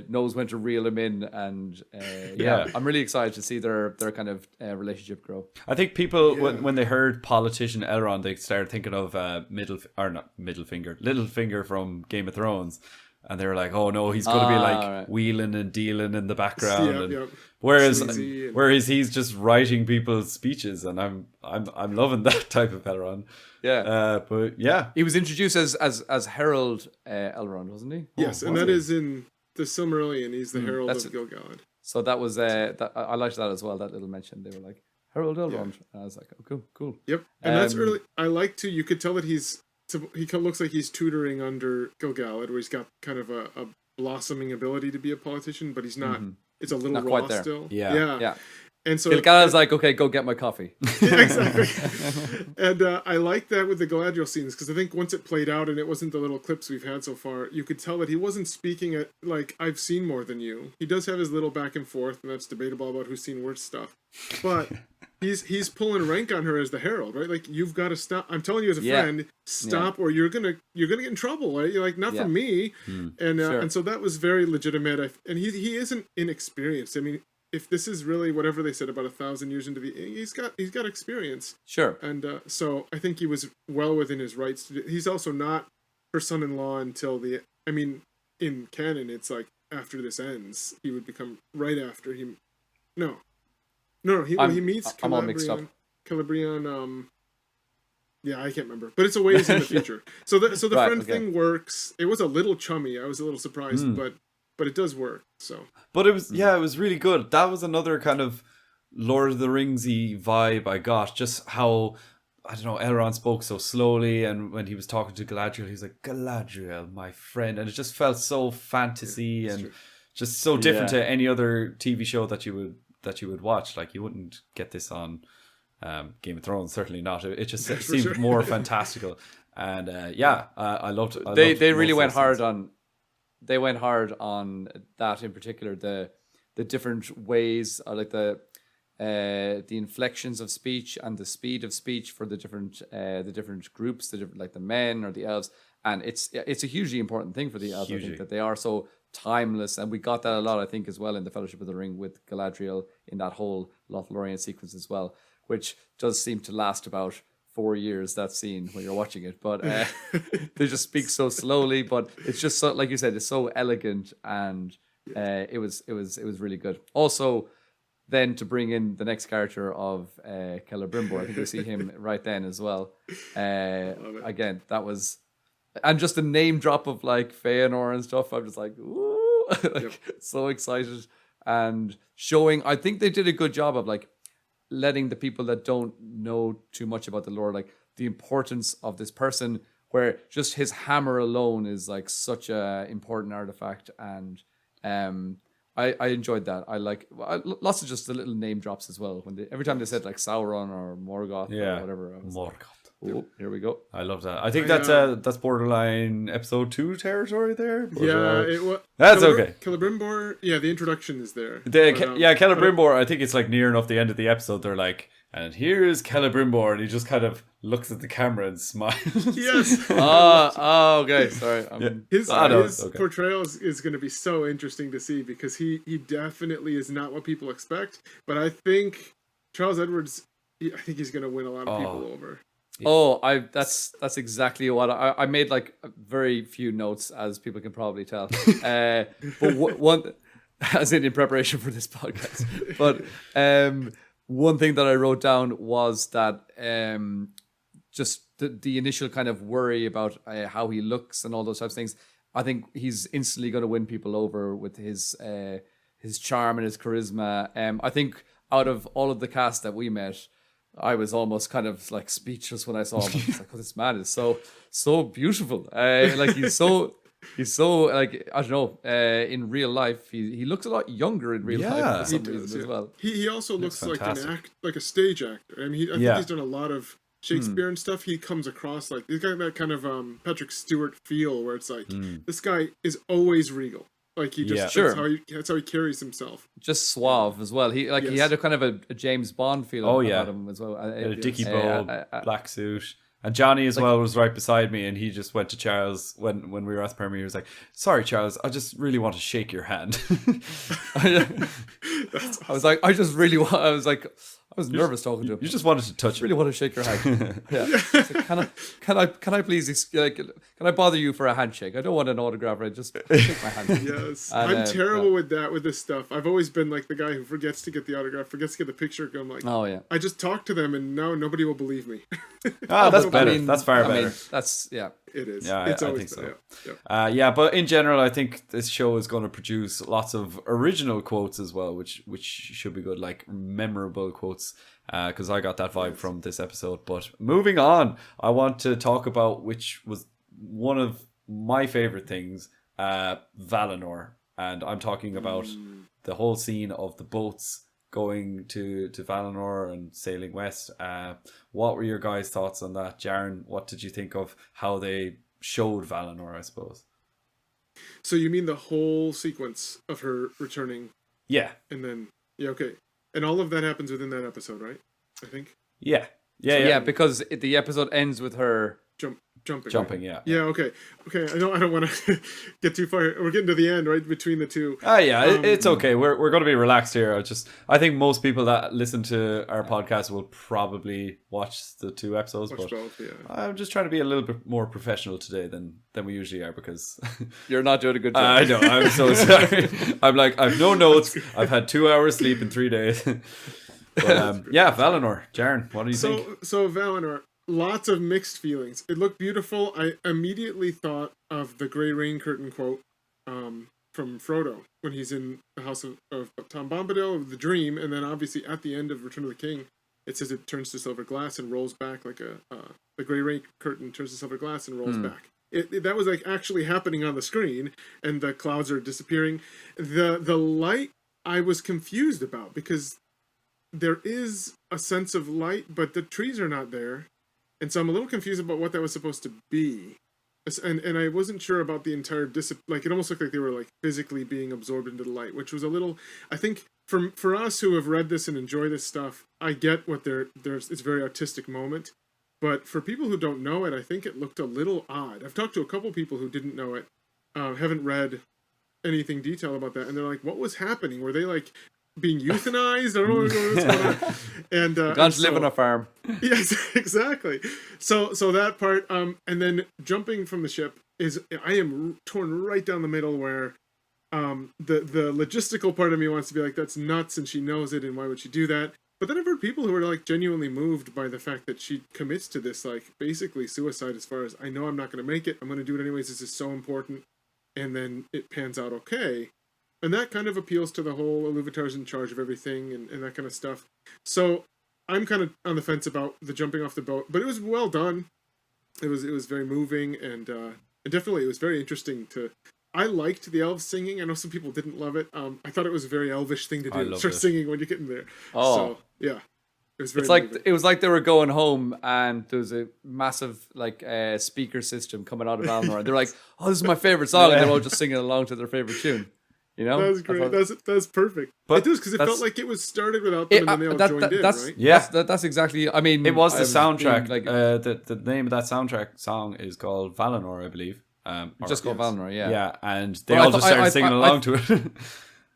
knows when to reel him in, and I'm really excited to see their kind of relationship grow. I think people when they heard politician Elrond, they started thinking of Littlefinger from Game of Thrones, and they were like, "Oh no, he's going to be like wheeling and dealing in the background." Whereas he's just writing people's speeches, and I'm loving that type of Elrond. Yeah, but yeah, he was introduced as Herald Elrond, wasn't he? Yes, and that is in the Silmarillion. He's the Herald of Gil-galad. So that was I liked that as well. That little mention. They were like Herald Elrond. And I was like, oh, cool. Yep, and that's early. I like to. You could tell that he looks like he's tutoring under Gil-galad, where he's got kind of a blossoming ability to be a politician, but he's not. It's a little not raw quite there. still. Yeah. And so Gilgalad's like, okay, go get my coffee. Exactly. And I like that with the Galadriel scenes, because I think once it played out and it wasn't the little clips we've had so far, you could tell that he wasn't speaking at like, I've seen more than you. He does have his little back and forth, and that's debatable about who's seen worse stuff. But he's pulling rank on her as the herald, right? Like, you've got to stop. I'm telling you as a friend, stop, or you're gonna get in trouble. Right? You're like, not from me. And so that was very legitimate. And he isn't inexperienced. I mean, if this is really whatever they said about 1,000 years into the, he's got experience. Sure. And so I think he was well within his rights to do. He's also not her son-in-law until in canon, it's like after this ends, he would become right after he. No, he meets. I'm all mixed up. Celebrian. Yeah, I can't remember, but it's a ways in the future. So the friend thing works. It was a little chummy. I was a little surprised, but it does work. So, but it was really good. That was another kind of Lord of the Ringsy vibe I got. Just how, I don't know, Elrond spoke so slowly, and when he was talking to Galadriel, he was like, "Galadriel, my friend," and it just felt so fantasy and just so different to any other TV show that you would watch. Like, you wouldn't get this on Game of Thrones, certainly not. It just seemed more fantastical, and I loved it. They really went hard on. They went hard on that in particular. The different ways, like the inflections of speech and the speed of speech for the different groups, like the men or the elves, and it's a hugely important thing for the elves. I think that they are so timeless, and we got that a lot, I think, as well in the Fellowship of the Ring with Galadriel in that whole Lothlorien sequence as well, which does seem to last about 4 years, that scene when you're watching it, but they just speak so slowly, but it's just so, like you said, it's so elegant, and it was really good. Also, then to bring in the next character of Celebrimbor, I think we see him right then as well. Again, that was, and just the name drop of like Feanor and stuff. I'm just like, ooh, so excited, and showing. I think they did a good job of like letting the people that don't know too much about the lore, like the importance of this person, where just his hammer alone is like such a important artifact, and I enjoyed that. I like lots of just the little name drops as well. Every time they said like Sauron or Morgoth or whatever. Morgoth. Oh, here we go. I love that. I think that's borderline episode 2 territory there. But, it was. That's okay. Celebrimbor. Yeah, the introduction is there. Celebrimbor. I think it's like near enough the end of the episode. They're like, and here's Celebrimbor, and he just kind of looks at the camera and smiles. Yes. Okay. Sorry. His portrayal is going to be so interesting to see, because he definitely is not what people expect. But I think Charles Edwards, I think he's going to win a lot of people over. Oh, that's exactly what I made, like very few notes, as people can probably tell. But one, as in preparation for this podcast. But one thing that I wrote down was that just the initial kind of worry about how he looks and all those types of things. I think he's instantly going to win people over with his charm and his charisma. I think out of all of the cast that we met, I was almost kind of like speechless when I saw him. I was like, oh, this man is so beautiful. Like he's so like, I don't know, in real life he looks a lot younger in real life for some reason as well. He also looks like like a stage actor. I mean, I think he's done a lot of Shakespeare and stuff. He comes across like, he's got that kind of Patrick Stewart feel, where it's like this guy is always regal. Like he just that's how he carries himself. Just suave as well. He had a kind of a James Bond feeling about him as well. A dicky bow, black suit. And Johnny as well was right beside me, and he just went to Charles when we were at the premiere. He was like, "Sorry, Charles, I just really want to shake your hand." I was like, I was nervous talking to him. You just wanted to touch him. Really want to shake your hand. Yeah. Like, can I please, can I bother you for a handshake? I don't want an autograph. Right? Just shake my hand. Yes, and, I'm terrible with this stuff. I've always been like the guy who forgets to get the autograph, forgets to get the picture. I'm like, oh yeah. I just talk to them, and now nobody will believe me. That's better. That's far better. That's It is. Yeah, it's I think so. Yeah. But in general, I think this show is going to produce lots of original quotes as well, which should be good, like memorable quotes. Because I got that vibe from this episode. But moving on, I want to talk about which was one of my favorite things, Valinor, and I'm talking about the whole scene of the boats going to Valinor and sailing west. What were your guys' thoughts on that? Jaron, what did you think of how they showed Valinor, I suppose? So you mean the whole sequence of her returning? Yeah. And then, yeah, okay. And all of that happens within that episode, right? I think? Yeah. Yeah, because the episode ends with her jumping. Yeah. Yeah, okay. I don't want to get too far. We're getting to the end, right? Between the two. It's okay. We're going to be relaxed here. I think most people that listen to our podcast will probably watch the 2 episodes. But both, yeah. I'm just trying to be a little bit more professional today than we usually are, because you're not doing a good job. I know. I'm so sorry. I'm like, I've no notes. I've had 2 hours sleep in 3 days. But, Valinor. Jaron, what do you think? So Valinor. Lots of mixed feelings. It looked beautiful. I immediately thought of the Grey Rain Curtain quote from Frodo when he's in the house of Tom Bombadil, of the dream, and then obviously at the end of Return of the King, it says it turns to silver glass and rolls back like the Grey Rain Curtain turns to silver glass and rolls back. That was like actually happening on the screen, and the clouds are disappearing. The light I was confused about, because there is a sense of light, but the trees are not there. And so I'm a little confused about what that was supposed to be. And I wasn't sure about the entire like, it almost looked like they were like physically being absorbed into the light, which was a little, I think for us who have read this and enjoy this stuff, I get what it's a very artistic moment. But for people who don't know it, I think it looked a little odd. I've talked to a couple people who didn't know it, haven't read anything detailed about that. And they're like, what was happening? Were they like being euthanized? I don't know what's going on. And guns live on a farm. Yes, exactly. So that part, and then jumping from the ship I am torn right down the middle, where the logistical part of me wants to be like, that's nuts, and she knows it, and why would she do that? But then I've heard people who are like genuinely moved by the fact that she commits to this, like, basically suicide, as far as, I know I'm not going to make it, I'm going to do it anyways, this is so important, and then it pans out okay. And that kind of appeals to the whole Iluvatar's in charge of everything and that kind of stuff. So I'm kind of on the fence about the jumping off the boat, but it was well done. It was very moving, and definitely it was very interesting I liked the elves singing. I know some people didn't love it. I thought it was a very elvish thing to do. Start singing when you get in there. Oh. So, yeah. It was very moving. It was like they were going home, and there was a massive speaker system coming out of Valinor, and they're like, "Oh, this is my favorite song," and they're all just singing along to their favorite tune. You know, that was great. That's perfect. But it was, because it felt like it was started without them, and then they all joined in, right? Yeah, that's exactly. I mean, it was the soundtrack. The name of that soundtrack song is called Valinor, I believe. Just called Valinor, yeah. Yeah, and they all just started singing along to it.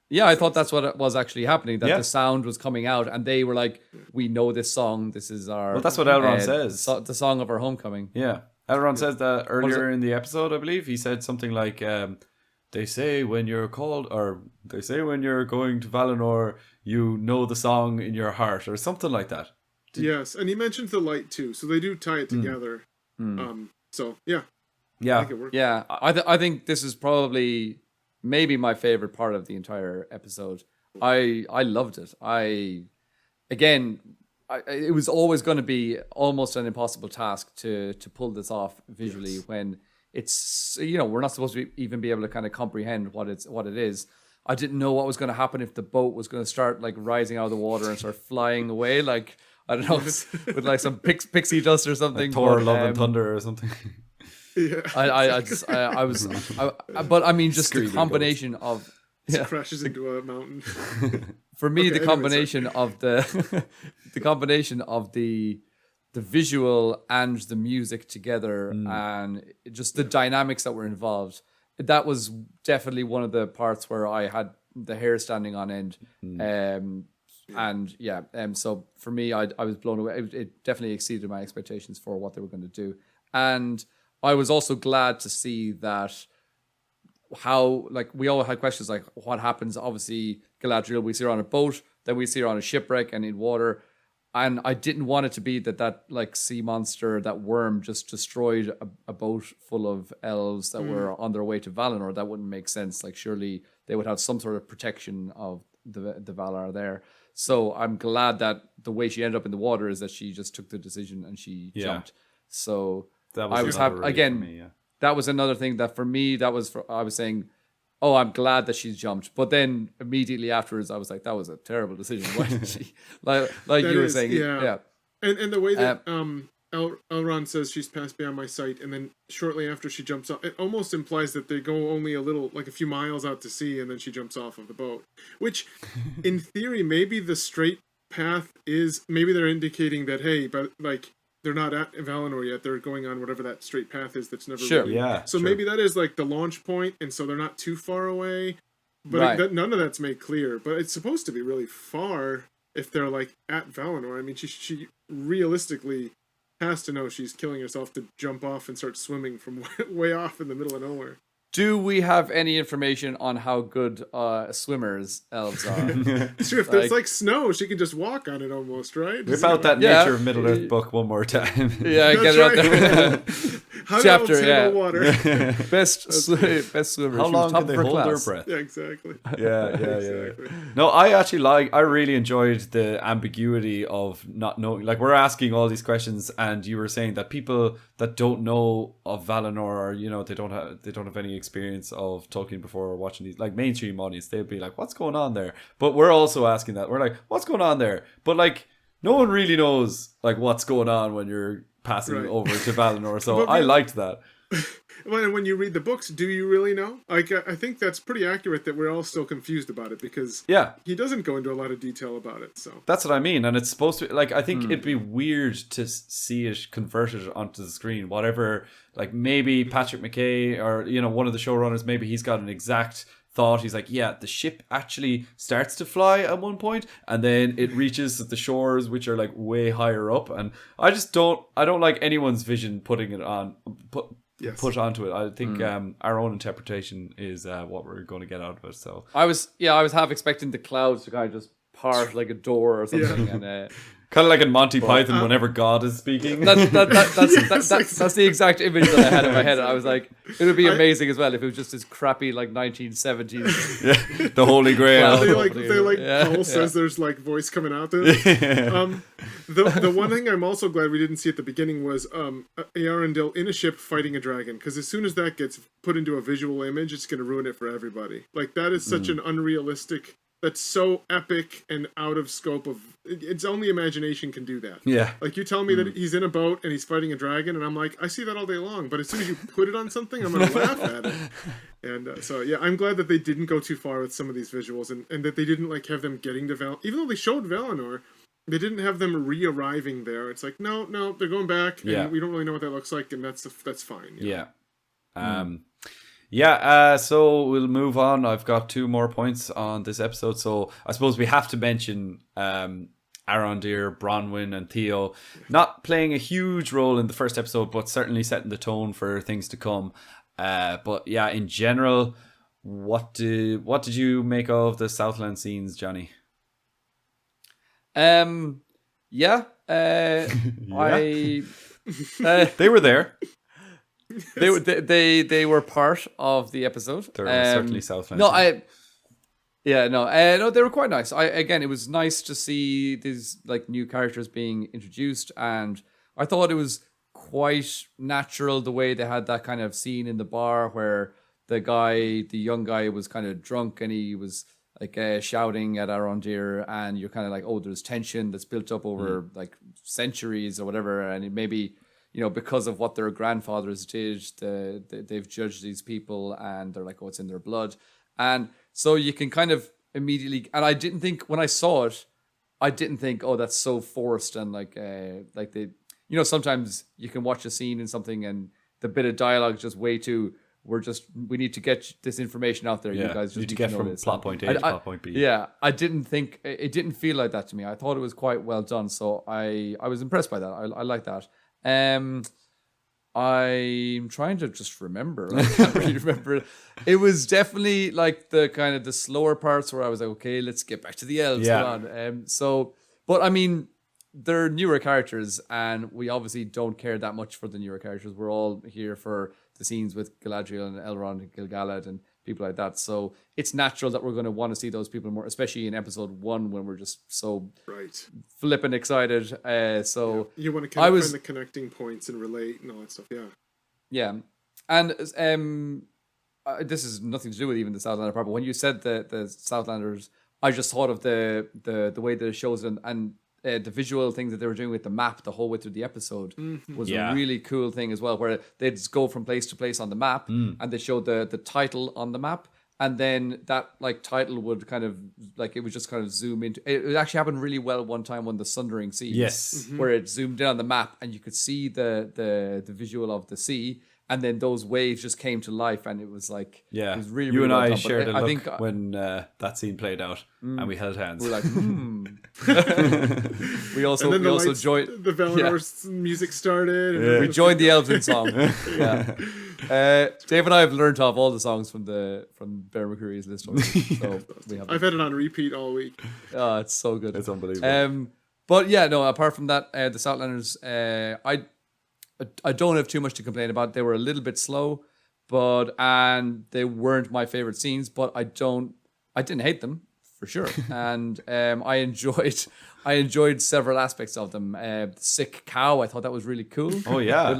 Yeah, I thought that's what was actually happening. That the sound was coming out, and they were like, "We know this song. This is our." Well, that's what Elrond says. The song of our homecoming. Yeah, Elrond says that earlier in the episode. I believe he said something like. They say when you're called, or they say when you're going to Valinor, you know the song in your heart, or something like that. Yes, and he mentioned the light too, so they do tie it together. So yeah, yeah, I think it worked. Yeah. I think this is probably maybe my favorite part of the entire episode. I loved it. It was always going to be almost an impossible task to pull this off visually when. It's, we're not supposed to even be able to kind of comprehend what it is. I didn't know what was going to happen if the boat was going to start like rising out of the water and start flying away, like, I don't know, with like some pixie dust or something. Like Thor, Love and Thunder or something. Yeah. But I mean, just the combination of crashes into a mountain. For me, the combination of the combination of the visual and the music together, and just the dynamics that were involved, that was definitely one of the parts where I had the hair standing on end. So for me, I was blown away. It definitely exceeded my expectations for what they were going to do, and I was also glad to see that how, like, we all had questions like, what happens? Obviously, Galadriel, we see her on a boat, then we see her on a shipwreck and in water. And I didn't want it to be that like sea monster, that worm, just destroyed a boat full of elves that were on their way to Valinor. That wouldn't make sense. Like, surely they would have some sort of protection of the Valar there. So I'm glad that the way she ended up in the water is that she just took the decision and she jumped. So that was I was happy again. For me, That was another thing that for me, I was saying, oh, I'm glad that she's jumped. But then immediately afterwards, I was like, that was a terrible decision. Why did she? Like you were saying, yeah. And the way that Elrond says she's passed beyond my sight, and then shortly after she jumps off, it almost implies that they go only a little, like a few miles out to sea, and then she jumps off of the boat. Which, in theory, maybe the straight path is, maybe they're indicating that, hey, but like, they're not at Valinor yet, they're going on whatever that straight path is that's never really... So maybe that is like the launch point, and so they're not too far away, but none of that's made clear. But it's supposed to be really far if they're like at Valinor. I mean, she realistically has to know she's killing herself to jump off and start swimming from way off in the middle of nowhere. Do we have any information on how good swimmers elves are? Sure, if there's like snow, she can just walk on it almost, right? Whip out that Nature of Middle-earth book one more time. Yeah, get it out there. How Chapter, water. Best swimmers. How long can they hold their breath? Yeah, exactly. Yeah. No, I really enjoyed the ambiguity of not knowing. Like, we're asking all these questions, and you were saying that people that don't know of Valinor, or they don't have any experience of Tolkien before watching these, like mainstream audience, they'd be like, what's going on there? But we're also asking that. We're like, what's going on there? But like, no one really knows like what's going on when you're passing over to Valinor. So I liked that. When you read the books, do you really know? Like, I think that's pretty accurate that we're all still confused about it, because he doesn't go into a lot of detail about it. So that's what I mean, and it's supposed to, like, I think it'd be weird to see it converted onto the screen. Whatever, like maybe Patrick McKay or one of the showrunners, maybe he's got an exact thought. He's like, yeah, the ship actually starts to fly at one point, and then it reaches the shores, which are like way higher up. And I don't like anyone's vision putting it on. Put onto it. I think our own interpretation is what we're going to get out of it. So I was half expecting the clouds to kind of just part like a door or something, and kind of like in Monty Python whenever God is speaking. That's the exact image that I had in my head. I was like, it would be amazing as well if it was just this crappy like 1970s. The Holy Grail. Paul says there's like voice coming out there. The one thing I'm also glad we didn't see at the beginning was Arundel in a ship fighting a dragon, because as soon as that gets put into a visual image, it's going to ruin it for everybody. Like, that is such an unrealistic. That's so epic and out of scope of it's only imagination can do that. Yeah. Like, you tell me that he's in a boat and he's fighting a dragon, and I'm like, I see that all day long. But as soon as you put it on something, I'm going to laugh at it. And so I'm glad that they didn't go too far with some of these visuals, and that they didn't like have them getting to Valinor. Even though they showed Valinor, they didn't have them re-arriving there. It's like, no, they're going back, and we don't really know what that looks like, and that's fine. So we'll move on. I've got 2 more points on this episode. So I suppose we have to mention Arondir, Bronwyn, and Theo not playing a huge role in the first episode, but certainly setting the tone for things to come. But yeah, in general, what did you make of the Southland scenes, Johnny? They were there. They were part of the episode. There were certainly Southland. No, they were quite nice. It was nice to see these like new characters being introduced, and I thought it was quite natural the way they had that kind of scene in the bar where the young guy was kind of drunk and he was like shouting at Arondir, and you're kind of like, oh, there's tension that's built up over like centuries or whatever, and it maybe, because of what their grandfathers did, they've judged these people, and they're like, oh, it's in their blood. And so you can kind of immediately, and I didn't think, when I saw it, oh, that's so forced, and like they, sometimes you can watch a scene in something and the bit of dialogue is just way too, we need to get this information out there. You guys just need to get from plot point A to plot point B. Yeah, I didn't think, it didn't feel like that to me. I thought it was quite well done, so I was impressed by that. I like that. I'm trying to just remember. I can't really remember. It was definitely like the kind of the slower parts where I was like, okay, let's get back to the elves. Yeah. Come on. But I mean, they're newer characters, and we obviously don't care that much for the newer characters. We're all here for the scenes with Galadriel and Elrond and Gil-galad and people like that. So it's natural that we're going to want to see those people more, especially in episode 1 when we're just so flippin' excited. You want to find the connecting points and relate and all that stuff. Yeah. Yeah. And this is nothing to do with even the Southlander part, but when you said the Southlanders, I just thought of the way that it shows and the visual things that they were doing with the map the whole way through the episode was a really cool thing as well, where they'd just go from place to place on the map and they showed the title on the map. And then that like title would kind of like, it would just kind of zoom into it. Actually happened really well one time on the Sundering Seas, where it zoomed in on the map and you could see the visual of the sea, and then those waves just came to life, and it was like, it was really, you really and I well shared a look I think when that scene played out, and we held hands. we were like, we also joined the Valinor music started. And we joined the Elven song. Dave and I have learned off all the songs from Bear McCreary's list. So I've had it on repeat all week. Oh, it's so good. It's unbelievable. But yeah, no. Apart from that, the Southlanders, I don't have too much to complain about. They were a little bit slow, and they weren't my favorite scenes. But I didn't hate them for sure, and I enjoyed several aspects of them. The sick cow, I thought that was really cool. Oh yeah,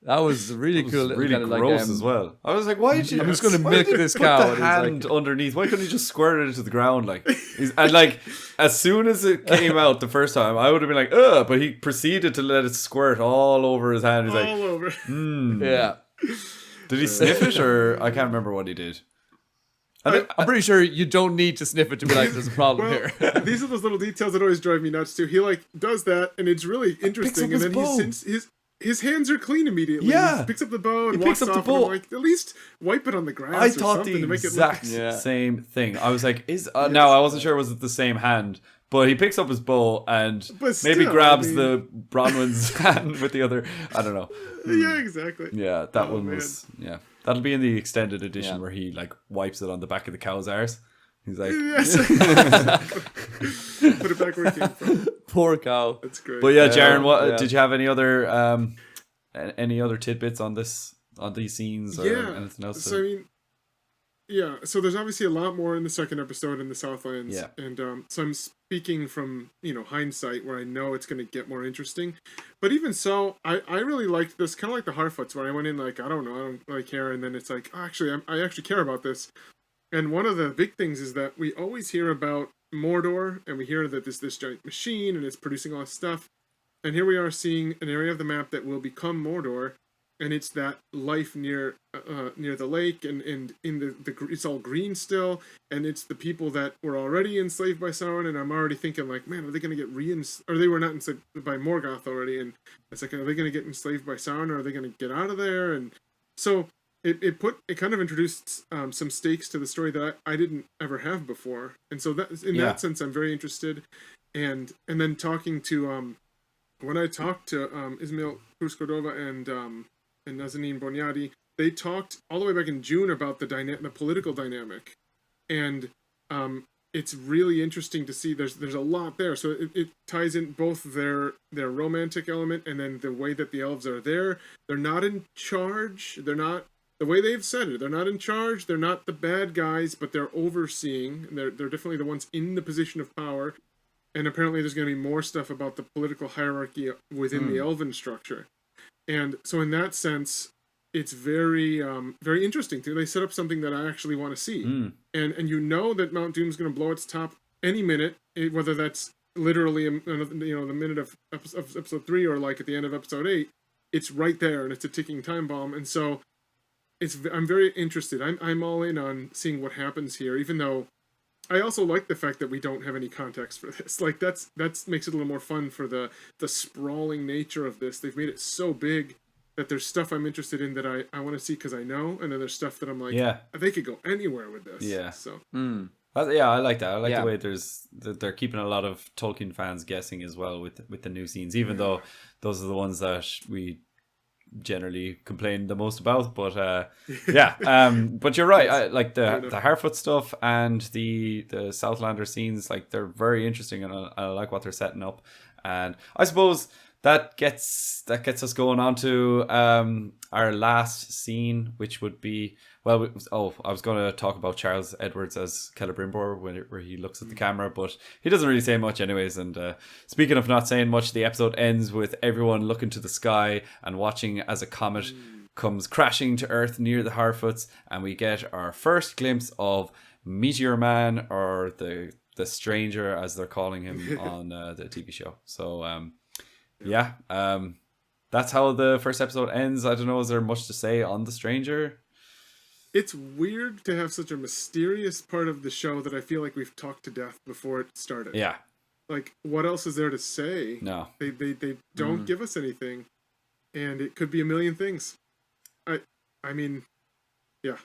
that was really cool. Really kind of gross like, as well. I was like, why did you? I'm just going to milk this cow. Put the hand underneath. Why couldn't you just squirt it into the ground? And like, as soon as it came out the first time, I would have been like, ugh. But he proceeded to let it squirt all over his hand. He's all over. Yeah. Did he sniff it, or I can't remember what he did? I'm pretty sure you don't need to sniff it to be like, there's a problem here. These are those little details that always drive me nuts too. He like does that, and it's really interesting. And then his hands are clean immediately. Yeah, he picks up the bow and walks off. And I'm like, at least wipe it on the grass. I thought the exact same thing. I was like, now I wasn't sure was it the same hand, but he picks up his bow and maybe grabs the Bronwyn's hand with the other. I don't know. Yeah, exactly. Yeah, that one was That'll be in the extended edition where he like wipes it on the back of the cow's arse. He's like, yes. Put it back where it came from. Poor cow. That's great. But yeah, Jaron, did you have any other tidbits on these scenes or anything else? So I mean, so there's obviously a lot more in the second episode in the Southlands. Yeah. And so I'm speaking from, hindsight, where I know it's going to get more interesting. But even so, I really liked this, kind of like the Harfoots, where I went in like, I don't really care. And then it's like, I actually care about this. And one of the big things is that we always hear about Mordor, and we hear that there's this giant machine, and it's producing all this stuff. And here we are seeing an area of the map that will become Mordor, and it's that life near the lake, and in the it's all green still, and it's the people that were already enslaved by Sauron. And I'm already thinking like, man, are they going to get or they were not enslaved by Morgoth already? And it's like, are they going to get enslaved by Sauron, or are they going to get out of there? And so it kind of introduced some stakes to the story that I didn't ever have before, and so that in that sense I'm very interested. And then talking to when I talked to Ismail Cruz-Cordova and Nazanin Bonyadi, they talked all the way back in June about the political dynamic, and it's really interesting to see. There's a lot there, so it ties in both their romantic element and then the way that the elves are there. They're not in charge. They're not. The way they've said it, they're not in charge, they're not the bad guys, but they're overseeing. They're definitely the ones in the position of power. And apparently there's going to be more stuff about the political hierarchy within the elven structure. And so in that sense, it's very very interesting too. They set up something that I actually want to see. And you know that Mount Doom's going to blow its top any minute, whether that's literally the minute of episode 3 or like at the end of episode 8. It's right there, and it's a ticking time bomb. And so I'm very interested. I'm all in on seeing what happens here, even though I also like the fact that we don't have any context for this. Like that makes it a little more fun for the sprawling nature of this. They've made it so big that there's stuff I'm interested in that I want to see because I know, and then there's stuff that I'm like, they could go anywhere with this. Yeah. So. I like that. I like the way they're keeping a lot of Tolkien fans guessing as well with the new scenes, even though those are the ones that we generally complain the most about, but but you're right. I like the Harfoot stuff and the Southlander scenes. Like, they're very interesting, and I like what they're setting up. And I suppose that gets us going on to our last scene, which would be I was going to talk about Charles Edwards as Celebrimbor where he looks at the camera, but he doesn't really say much anyways. And speaking of not saying much, the episode ends with everyone looking to the sky and watching as a comet comes crashing to Earth near the Harfoots, and we get our first glimpse of Meteor Man, or the Stranger, as they're calling him on the TV show. So, that's how the first episode ends. I don't know, is there much to say on the Stranger? It's weird to have such a mysterious part of the show that I feel like we've talked to death before it started. Yeah. Like, what else is there to say? No. They don't give us anything, and it could be a million things. I mean, yeah.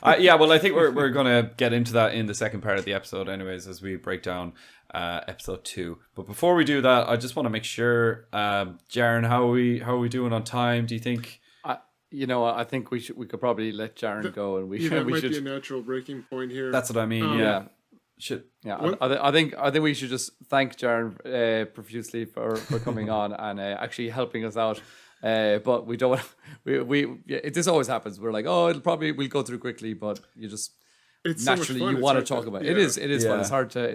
Well, I think we're going to get into that in the second part of the episode anyways, as we break down episode 2. But before we do that, I just want to make sure, Jaron, how are we doing on time, do you think? I think we could probably let Jaron go, and that might be a natural breaking point here. That's what I mean. Yeah. I think we should just thank Jaron profusely for coming on and actually helping us out. But we don't. This always happens. We're like, we'll go through quickly, but you just naturally so you want to talk about it. Yeah. It is fun. It's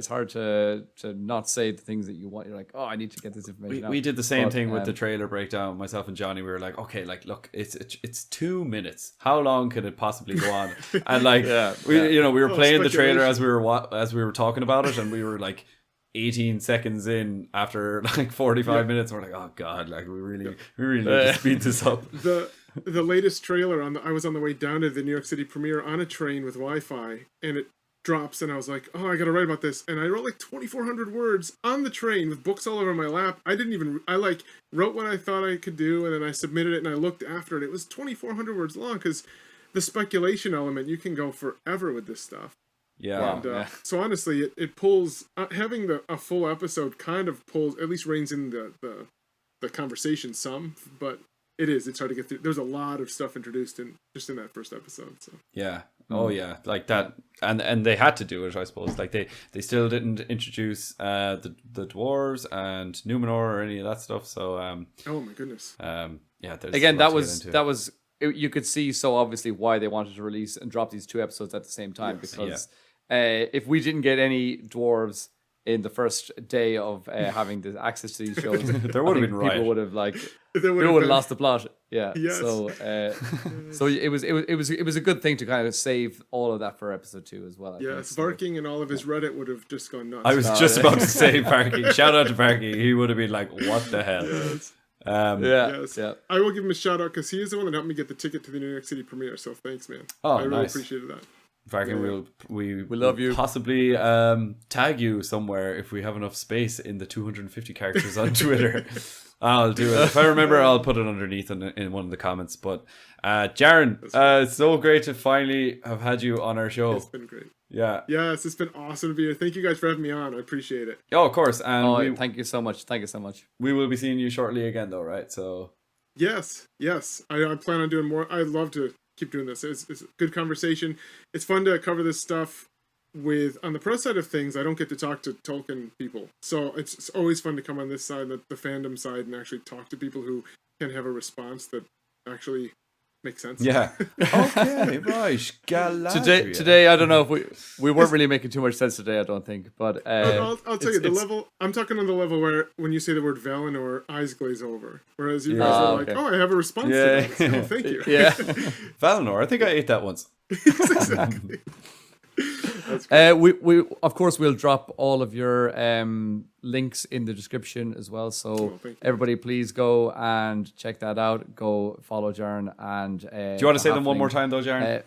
hard to not say the things that you want. You're like, I need to get this information out. We did the same thing with the trailer breakdown. Myself and Johnny, we were like, okay, like, look, it's 2 minutes. How long could it possibly go on? And like, we were playing the trailer as we were talking about it, and we were like 18 seconds in after like 45 minutes. We're like, oh god, like we really need to speed this up. The latest trailer I was on the way down to the New York City premiere on a train with Wi-Fi, and it drops, and I was like, I gotta write about this, and I wrote like 2,400 words on the train with books all over my lap. I wrote what I thought I could do, and then I submitted it, and I looked after it. It was 2,400 words long, because the speculation element, you can go forever with this stuff. Yeah. And, so honestly, it pulls, having a full episode kind of pulls, at least reins in the conversation some, but it's hard to get through. There's a lot of stuff introduced in that first episode. So yeah. Oh yeah, like that, and they had to do it, I suppose. Like they still didn't introduce the dwarves and Numenor or any of that stuff. So oh my goodness. Again, that was you could see so obviously why they wanted to release and drop these 2 episodes at the same time, because if we didn't get any dwarves in the first day of having the access to these shows, there would have been people would have lost the plot. Yeah. Yes. So it was a good thing to kind of save all of that for episode 2 as well. Barking and all of his Reddit would have just gone nuts. I was just about to say Barky. Shout out to Barky. He would have been like, "What the hell?" Yes. Yeah. I will give him a shout out because he is the one that helped me get the ticket to the New York City premiere. So thanks, man. I really appreciated that. Barky, we love you. Possibly tag you somewhere if we have enough space in the 250 characters on Twitter. I'll do it. If I remember, I'll put it underneath in one of the comments. But Jaron, it's so great to finally have had you on our show. It's been great. Yeah. Yes, it's been awesome to be here. Thank you guys for having me on. I appreciate it. Oh, of course. And thank you so much. Thank you so much. We will be seeing you shortly again, though, right? So. Yes. I plan on doing more. I'd love to keep doing this. It's a good conversation. It's fun to cover this stuff on the press side of things. I don't get to talk to Tolkien people, so it's always fun to come on this side, the fandom side, and actually talk to people who can have a response that actually makes sense. Yeah. Okay, right. Galadriel. Today, I don't know if we weren't really making too much sense today, I don't think. But I'll tell you, the level, I'm talking on the level where when you say the word Valinor, eyes glaze over. Whereas you guys are like, I have a response to that. Oh, thank you. Yeah. Valinor, I think I ate that once. Exactly. We of course we'll drop all of your links in the description as well, so everybody please go and check that out. Go follow Jaron and do you want to say them one more time though, Jaron?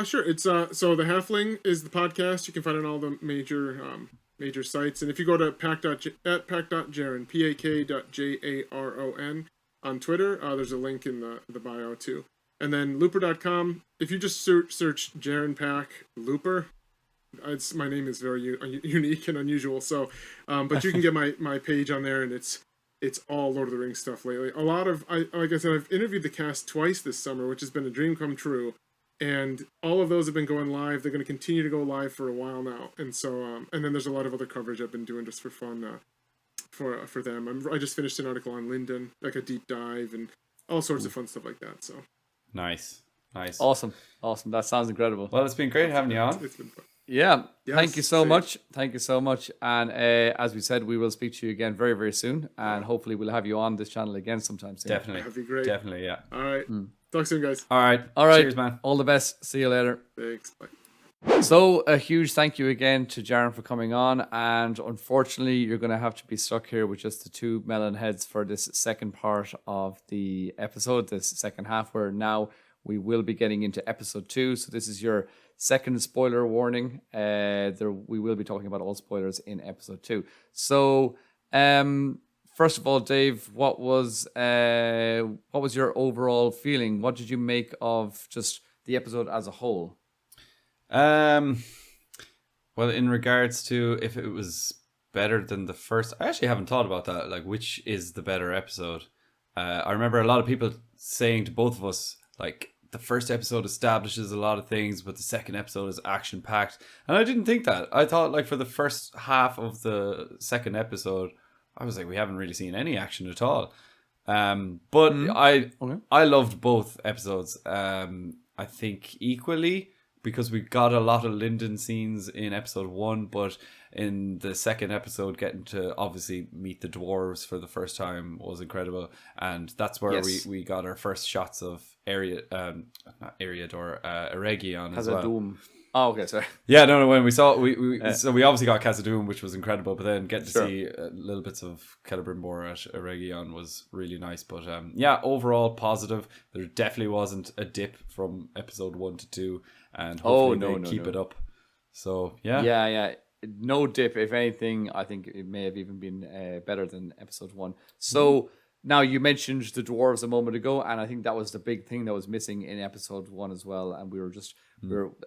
Sure. It's so the HALFLING is the podcast. You can find it on all the major sites, and if you go to pack.jaron, pak.jaron on Twitter, there's a link in the bio too. And then looper.com, if you just search Jaron Pak Looper, my name is very unique and unusual. So, but you can get my page on there, and it's all Lord of the Rings stuff lately. A lot of, like I said, I've interviewed the cast twice this summer, which has been a dream come true. And all of those have been going live. They're going to continue to go live for a while now. And so, and then there's a lot of other coverage I've been doing just for fun for them. I just finished an article on Linden, like a deep dive and all sorts of fun stuff like that. So. Nice. Awesome. That sounds incredible. Well, it's been great having you on. It's been fun. Yeah, Yes, thank you so same. much. Thank you so much. And as we said, we will speak to you again very, very soon. And hopefully we'll have you on this channel again sometime soon. Definitely. That'd be great. Definitely, yeah. All right. Talk soon, guys. All right. All right. Cheers, man. All the best. See you later. Thanks. Bye. So a huge thank you again to Jaron for coming on, and unfortunately you're going to have to be stuck here with just the two Mellon Heads for this second part of the episode, this second half, where now we will be getting into episode 2. So this is your second spoiler warning. We will be talking about all spoilers in episode 2. So first of all, Dave, what was your overall feeling? What did you make of just the episode as a whole? Well, in regards to if it was better than the first, I actually haven't thought about that. Like, which is the better episode? I remember a lot of people saying to both of us, like, the first episode establishes a lot of things, but the second episode is action packed. And I didn't think that. I thought, like, for the first half of the second episode, I was like, we haven't really seen any action at all. But I loved both episodes. I think equally, because we got a lot of Linden scenes in episode 1, but in the second episode, getting to obviously meet the dwarves for the first time was incredible, and that's where we got our first shots of Eregion as well. Doom. Oh, okay, sorry. Yeah, no. When we saw so we obviously got Khazad-dûm, which was incredible, but then getting to see little bits of Celebrimbor at Eregion was really nice. But yeah, overall positive. There definitely wasn't a dip from episode 1 to 2, and hopefully they keep it up. So yeah, no dip. If anything, I think it may have even been better than episode 1. So. Now, you mentioned the dwarves a moment ago, and I think that was the big thing that was missing in episode 1 as well. And we were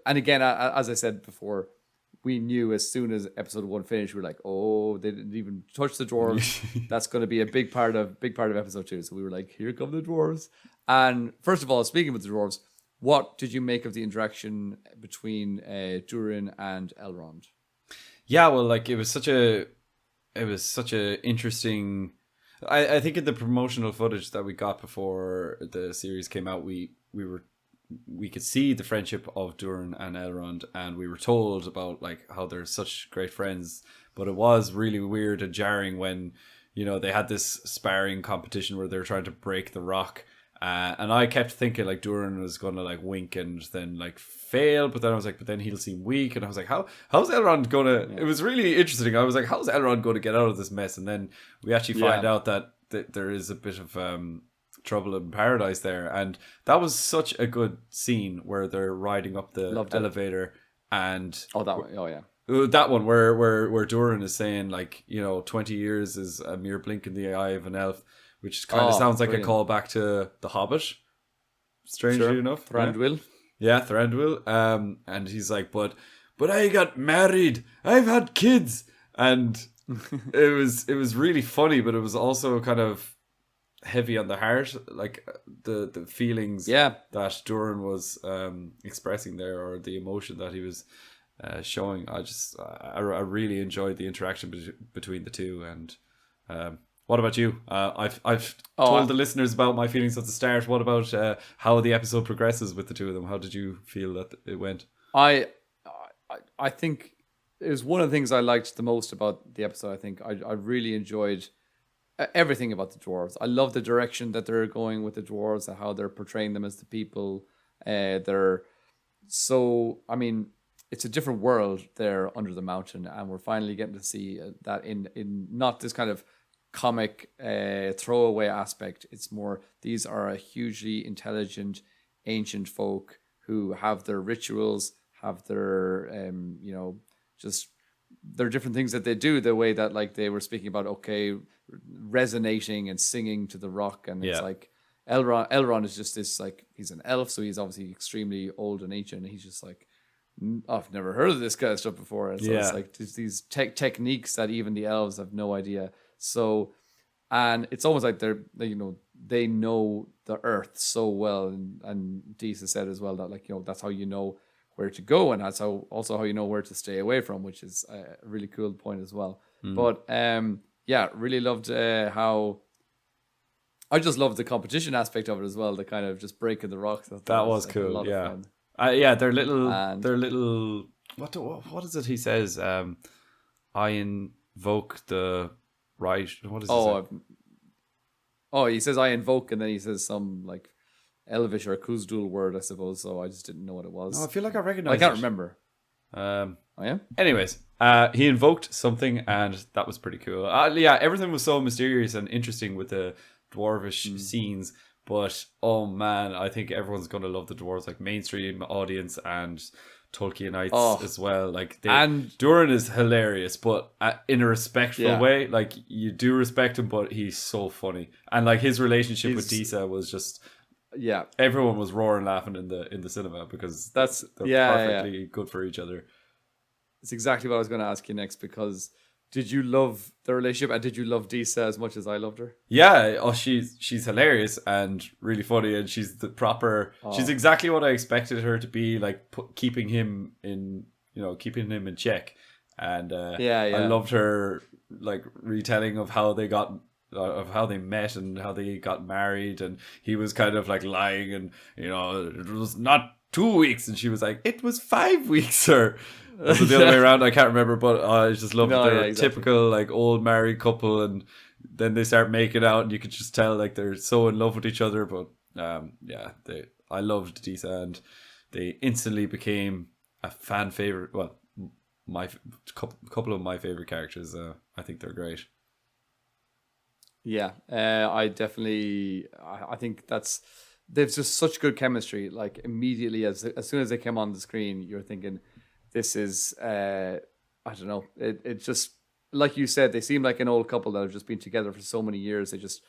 and again, as I said before, we knew as soon as episode 1 finished, we were like, oh, they didn't even touch the dwarves. That's going to be a big part of episode 2. So we were like, here come the dwarves. And first of all, speaking of the dwarves, what did you make of the interaction between Durin and Elrond? Yeah, well, like it was such a interesting. I think in the promotional footage that we got before the series came out, we could see the friendship of Durin and Elrond, and we were told about like how they're such great friends. But it was really weird and jarring when, you know, they had this sparring competition where they were trying to break the rock. And I kept thinking like Durin was going to like wink and then like fail, but then I was like, but then he'll seem weak, and I was like, how's Elrond going to? Yeah. It was really interesting. I was like, how's Elrond going to get out of this mess? And then we actually find out that there is a bit of trouble in paradise there, and that was such a good scene where they're riding up the elevator, and that one where Durin is saying like, you know, 20 years is a mere blink in the eye of an elf. Which kind of sounds like a callback to The Hobbit, strangely enough. Thranduil. Yeah, Thranduil. And he's like, but I got married. I've had kids. And it was really funny, but it was also kind of heavy on the heart. Like the feelings that Durin was expressing there, or the emotion that he was showing. I really enjoyed the interaction between the two. And what about you? I've told the listeners about my feelings at the start. What about how the episode progresses with the two of them? How did you feel that it went? I think it was one of the things I liked the most about the episode. I think I really enjoyed everything about the dwarves. I love the direction that they're going with the dwarves and how they're portraying them as the people. They're so, I mean, it's a different world there under the mountain, and we're finally getting to see that in not this kind of comic throwaway aspect. It's more, these are a hugely intelligent ancient folk who have their rituals, have their just their different things that they do, the way that like they were speaking about resonating and singing to the rock. And it's like Elrond is just this, like, he's an elf, so he's obviously extremely old and ancient, and he's just like, I've never heard of this kind of stuff before. And so it's like these techniques that even the elves have no idea. So, and it's almost like they know the earth so well, and Deesa said as well that, like, you know, that's how you know where to go, and that's how you know where to stay away from, which is a really cool point as well. But really loved how I just loved the competition aspect of it as well, the kind of just breaking the rocks. That was cool. Yeah. Their little what is it he says? I invoke the right. What is it? He says I invoke, and then he says some like Elvish or Khuzdul word, I suppose. So I just didn't know what it was. No, I feel like I recognize. I can't remember. Yeah. Anyways, he invoked something, and that was pretty cool. Yeah, everything was so mysterious and interesting with the dwarvish scenes. But oh man, I think everyone's gonna love the dwarves, like mainstream audience and Tolkienites as well. Like, Durin is hilarious, but in a respectful way. Like, you do respect him, but he's so funny, and like his relationship with Disa was just. Yeah, everyone was roaring laughing in the cinema because they're perfectly good for each other. It's exactly what I was going to ask you next, because did you love the relationship, and did you love Disa as much as I loved her? Yeah, she's hilarious and really funny, and she's the proper. She's exactly what I expected her to be, like keeping him in check, and I loved her like retelling of how they met and how they got married, and he was kind of like lying, and it was not 2 weeks, and she was like, it was 5 weeks, or was it the other way around? I can't remember, but I just loved typical like old married couple, and then they start making out, and you could just tell like they're so in love with each other. But I loved Disa, and they instantly became a fan favorite. Well, my couple of my favorite characters. I think they're great. Yeah, I think they've just such good chemistry. Like, immediately as soon as they came on the screen, you're thinking, this is I don't know. It just, like you said, they seem like an old couple that have just been together for so many years. They just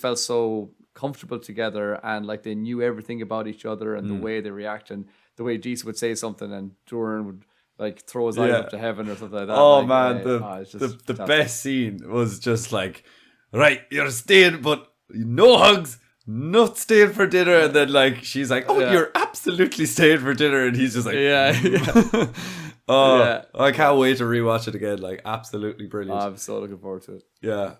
felt so comfortable together, and like they knew everything about each other, and the way they react, and the way Disa would say something and Durin would like throw his eyes up to heaven or something like that. Oh, like, man, the best scene was just like, right, you're staying, but no hugs, not staying for dinner. And then like she's like, you're absolutely staying for dinner, and he's just like, I can't wait to rewatch it again. Like, absolutely brilliant. I'm so looking forward to it. Yeah.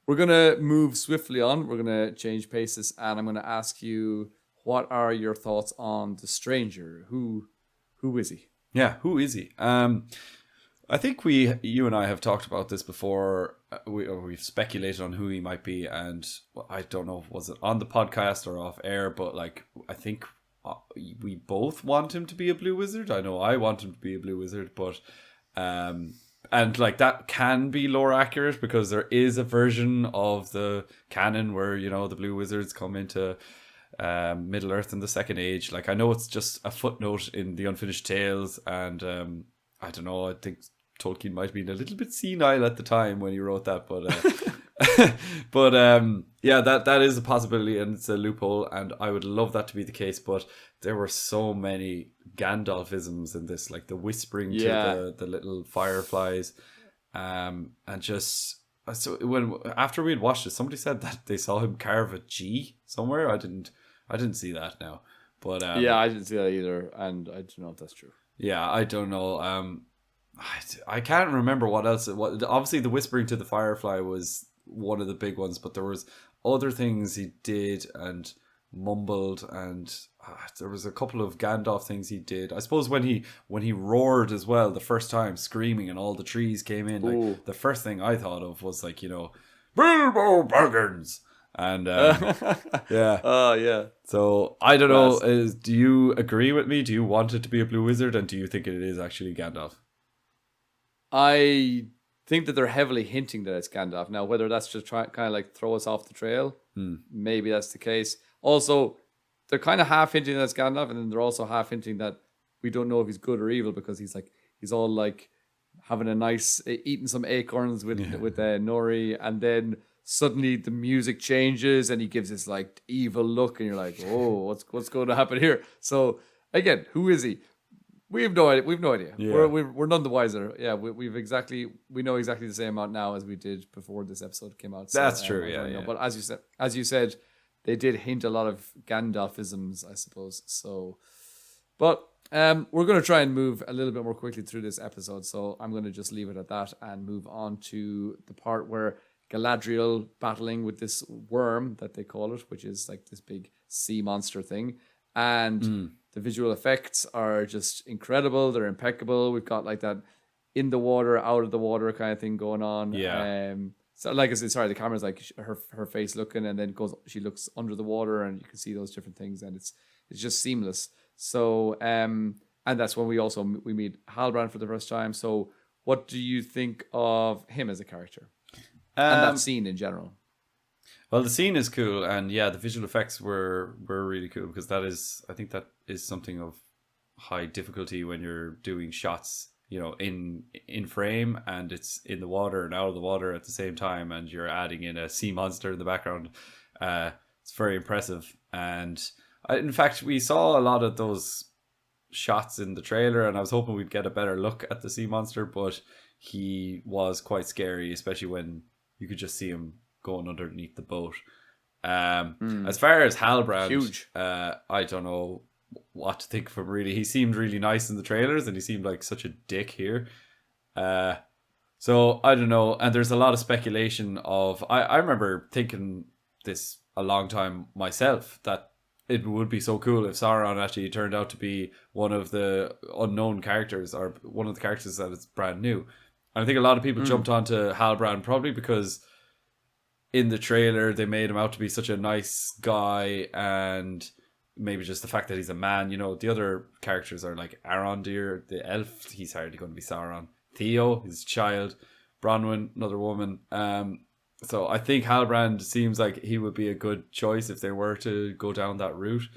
We're gonna move swiftly on. We're gonna change paces, and I'm gonna ask you, what are your thoughts on the stranger? Who is he? Yeah, who is he? I think you and I have talked about this before. We've speculated on who he might be, and I don't know, was it on the podcast or off air, but like, I think we both want him to be a blue wizard. I know I want him to be a blue wizard, but and like that can be lore accurate, because there is a version of the canon where the blue wizards come into Middle Earth in the Second Age. Like, I know it's just a footnote in the Unfinished Tales, and I don't know, I think Tolkien might have been a little bit senile at the time when he wrote that, but that is a possibility, and it's a loophole, and I would love that to be the case. But there were so many Gandalfisms in this, like the whispering to the little fireflies, and just so after we had watched it, somebody said that they saw him carve a G somewhere. I didn't see that now, but I didn't see that either, and I don't know if that's true. Yeah, I don't know. I can't remember what else. Obviously, the whispering to the firefly was one of the big ones, but there was other things he did and mumbled, and there was a couple of Gandalf things he did. I suppose when he roared as well the first time, screaming, and all the trees came in. Like, the first thing I thought of was like, Bilbo Baggins. And so I don't know, do you agree with me? Do you want it to be a blue wizard, and do you think it is actually Gandalf? I think that they're heavily hinting that it's Gandalf. Now, whether that's just kind of like throw us off the trail, maybe that's the case. Also, they're kind of half hinting that it's Gandalf, and then they're also half hinting that we don't know if he's good or evil, because he's all like having a nice eating some acorns with Nori, and then suddenly the music changes and he gives this like evil look, and you're like, oh, what's going to happen here? So again, who is he? We have no idea. Yeah. We're none the wiser. Yeah, we know exactly the same amount now as we did before this episode came out. So, that's true. Yeah. But as you said, they did hint a lot of Gandalfisms, I suppose. So, but we're going to try and move a little bit more quickly through this episode. So I'm going to just leave it at that and move on to the part where Galadriel battling with this worm that they call it, which is like this big sea monster thing. And The visual effects are just incredible. They're impeccable. We've got like that in the water, out of the water kind of thing going on. Yeah. So like I said, sorry, the camera's like her face looking, and then she looks under the water, and you can see those different things, and it's just seamless. So and that's when we meet Halbrand for the first time. So what do you think of him as a character and that scene in general? Well, the scene is cool, and yeah, the visual effects were really cool, because I think that is something of high difficulty when you're doing shots, you know, in frame, and it's in the water and out of the water at the same time, and you're adding in a sea monster in the background. It's very impressive, and in fact, we saw a lot of those shots in the trailer, and I was hoping we'd get a better look at the sea monster, but he was quite scary, especially when you could just see him going underneath the boat. As far as Halbrand, huge. I don't know what to think of him, really. He seemed really nice in the trailers, and he seemed like such a dick here. So I don't know. And there's a lot of speculation of, I remember thinking this a long time myself, that it would be so cool if Sauron actually turned out to be one of the unknown characters, or one of the characters that is brand new. And I think a lot of people jumped onto Halbrand probably because in the trailer they made him out to be such a nice guy, and maybe just the fact that he's a man. You know, the other characters are like Arondir, the elf, he's hardly going to be Sauron. Theo, his child. Bronwyn, another woman. So I think Halbrand seems like he would be a good choice if they were to go down that route.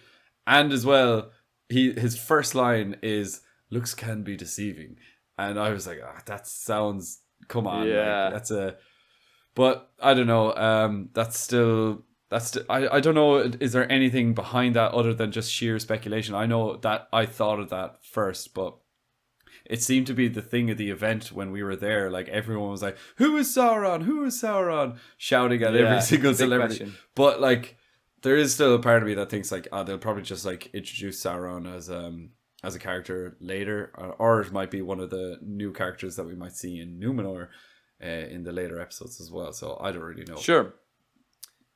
And as well, his first line is, "Looks can be deceiving." And I was like, that sounds, come on. Yeah. Like, but I don't know. I don't know. Is there anything behind that other than just sheer speculation? I know that I thought of that first, but it seemed to be the thing at the event when we were there. Like, everyone was like, "Who is Sauron? Who is Sauron?" Shouting at every single celebrity. Question. But like, there is still a part of me that thinks like, they'll probably just like introduce Sauron as a character later, or it might be one of the new characters that we might see in Numenor in the later episodes as well. So I don't really know. Sure.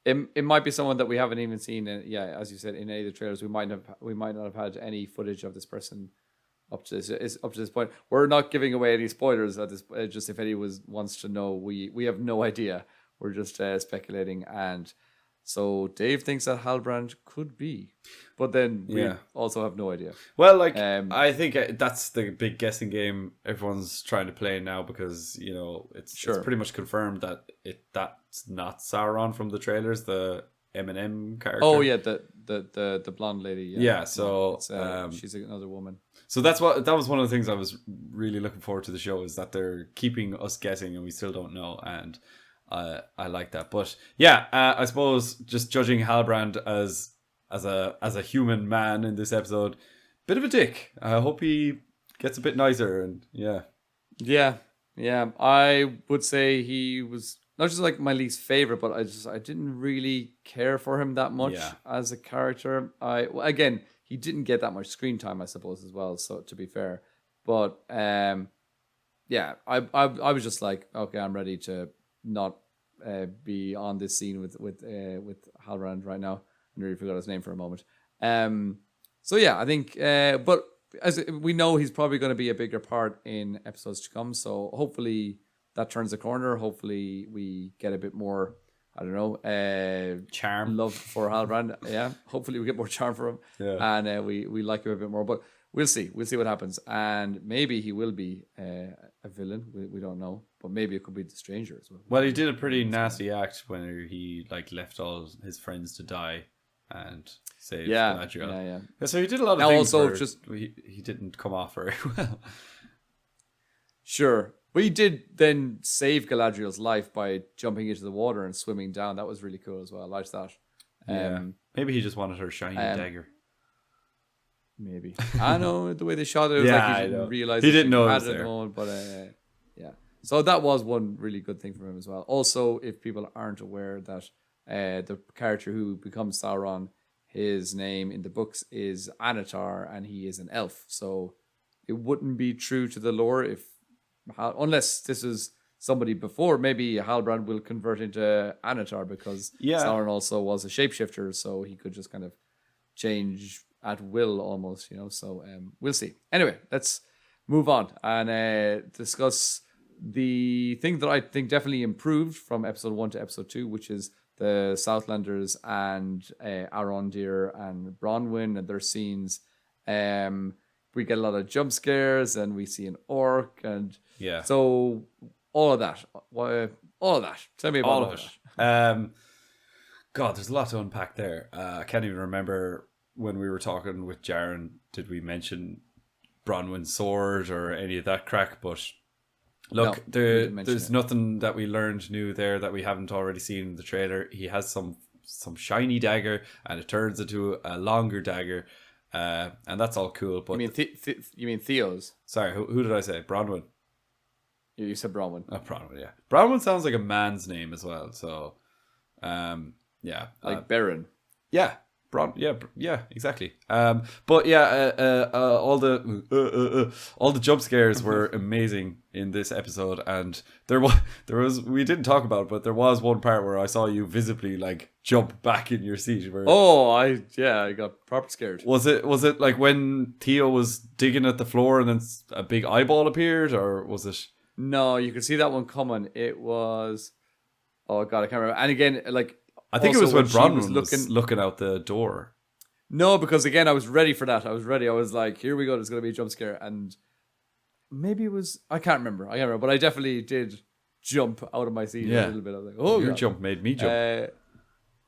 It might be someone that we haven't even seen. As you said, in any of the trailers, we might not have had any footage of this person up to this point. We're not giving away any spoilers at this. Just if anyone wants to know, we have no idea. We're just speculating, and so Dave thinks that Halbrand could be, but then we also have no idea. Well, like, I think that's the big guessing game everyone's trying to play now, because you know it's pretty much confirmed that that's not Sauron from the trailers, the Eminem character. Oh yeah, the blonde lady. Yeah. So she's another woman. So that was one of the things I was really looking forward to the show, is that they're keeping us guessing and we still don't know, and I like that. But yeah, I suppose just judging Halbrand as a human man in this episode, bit of a dick. I hope he gets a bit nicer, and yeah. I would say he was not just like my least favorite, but I didn't really care for him that much as a character. Again, he didn't get that much screen time, I suppose, as well. So to be fair, but I was just like, okay, I'm ready to not be on this scene with Halbrand right now. I nearly forgot his name for a moment. So yeah, I think, but as we know, he's probably going to be a bigger part in episodes to come. So hopefully that turns the corner. Hopefully we get a bit more, I don't know, charm, love for Halbrand. Yeah, hopefully we get more charm for him, and we like him a bit more. But we'll see what happens, and maybe he will be a villain. We don't know, but maybe it could be the Stranger as well. Well, he did a pretty nasty act when he like left all his friends to die and saved Galadriel. Yeah. So he did a lot of things. Also, just he didn't come off very well. Sure. But he did then save Galadriel's life by jumping into the water and swimming down. That was really cool as well. I liked that. Maybe he just wanted her shiny dagger. Maybe. I know the way they shot it. It was like he didn't realize he didn't know it was there. But so that was one really good thing for him as well. Also, if people aren't aware that the character who becomes Sauron, his name in the books is Anatar, and he is an elf. So it wouldn't be true to the lore unless this is somebody before. Maybe Halbrand will convert into Anatar, because Sauron also was a shapeshifter, so he could just kind of change at will almost, so we'll see. Anyway, let's move on and discuss the thing that I think definitely improved from episode 1 to episode 2, which is the Southlanders and Arondir and Bronwyn and their scenes. We get a lot of jump scares and we see an orc and so all of that. Tell me about all of it. God, there's a lot to unpack there. I can't even remember when we were talking with Jaron, did we mention Bronwyn's sword or any of that crack? But look, there's nothing that we learned new there that we haven't already seen in the trailer. He has some shiny dagger and it turns into a longer dagger. And that's all cool. But you mean Theo's? Sorry, who did I say? Bronwyn. You said Bronwyn. Oh, Bronwyn, yeah. Bronwyn sounds like a man's name as well. So, yeah. Like Baron. Yeah. Yeah, exactly. But yeah, all the jump scares were amazing in this episode, and there was we didn't talk about it, but there was one part where I saw you visibly like jump back in your seat. I got proper scared. Was it like when Theo was digging at the floor and then a big eyeball appeared, or was it? No, you could see that one coming. It was, oh god, I can't remember. And again, like. I think it was when Bronwyn was looking out the door. No, because again, I was ready for that. I was ready. I was like, here we go. There's going to be a jump scare. And maybe it was... I can't remember. But I definitely did jump out of my seat a little bit. I was like, oh, your jump made me jump.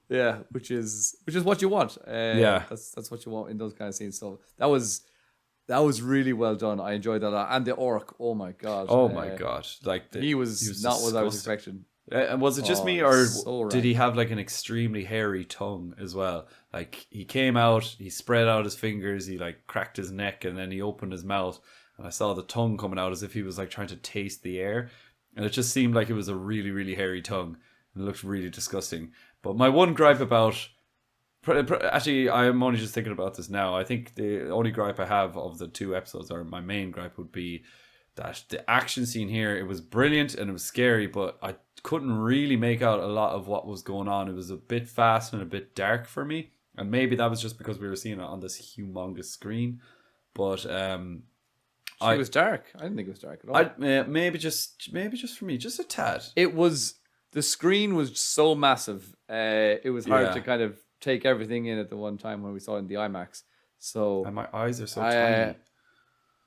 Yeah, which is what you want. That's what you want in those kind of scenes. So that was really well done. I enjoyed that. And the orc, oh my god. Oh my god. Like he was not what I was expecting. And was it just me, or did he have like an extremely hairy tongue as well? Like he came out, he spread out his fingers, he like cracked his neck, and then he opened his mouth, and I saw the tongue coming out as if he was like trying to taste the air, and it just seemed like it was a really, really hairy tongue, and it looked really disgusting. But my one gripe about, actually, I'm only just thinking about this now. I think the only gripe I have of the 2 episodes, or my main gripe, would be that the action scene here, it was brilliant and it was scary, but I couldn't really make out a lot of what was going on. It was a bit fast and a bit dark for me, and maybe that was just because we were seeing it on this humongous screen. But it was dark. I didn't think it was dark at all. Maybe just for me, just a tad. It was, the screen was so massive. It was hard to kind of take everything in at the one time when we saw it in the IMAX. So and my eyes are so tiny.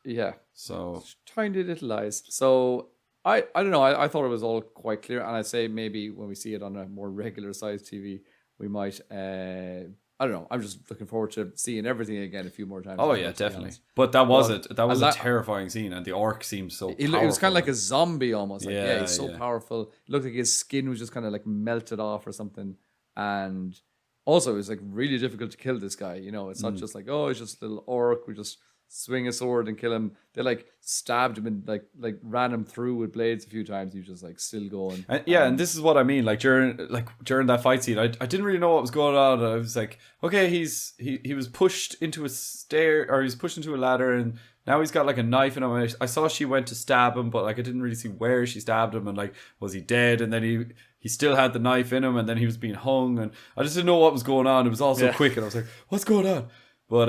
Yeah. So tiny little eyes. So I don't know. I thought it was all quite clear, and I'd say maybe when we see it on a more regular sized TV, we might. I don't know. I'm just looking forward to seeing everything again a few more times. Oh yeah, definitely. But that was it. That was a terrifying scene, and the orc seemed so. It was kind of like a zombie almost. Like, he's so powerful. It looked like his skin was just kind of like melted off or something, and also it was like really difficult to kill this guy. It's not just like, oh, it's just a little orc. We just swing a sword and kill him. They like stabbed him and like ran him through with blades a few times. He was just like still going. And this is what I mean. Like during that fight scene, I didn't really know what was going on. I was like, okay, he was pushed into a stair, or he's pushed into a ladder, and now he's got like a knife in him. I saw she went to stab him, but like I didn't really see where she stabbed him, and like was he dead? And then he still had the knife in him, and then he was being hung, and I just didn't know what was going on. It was all so quick, and I was like, what's going on? But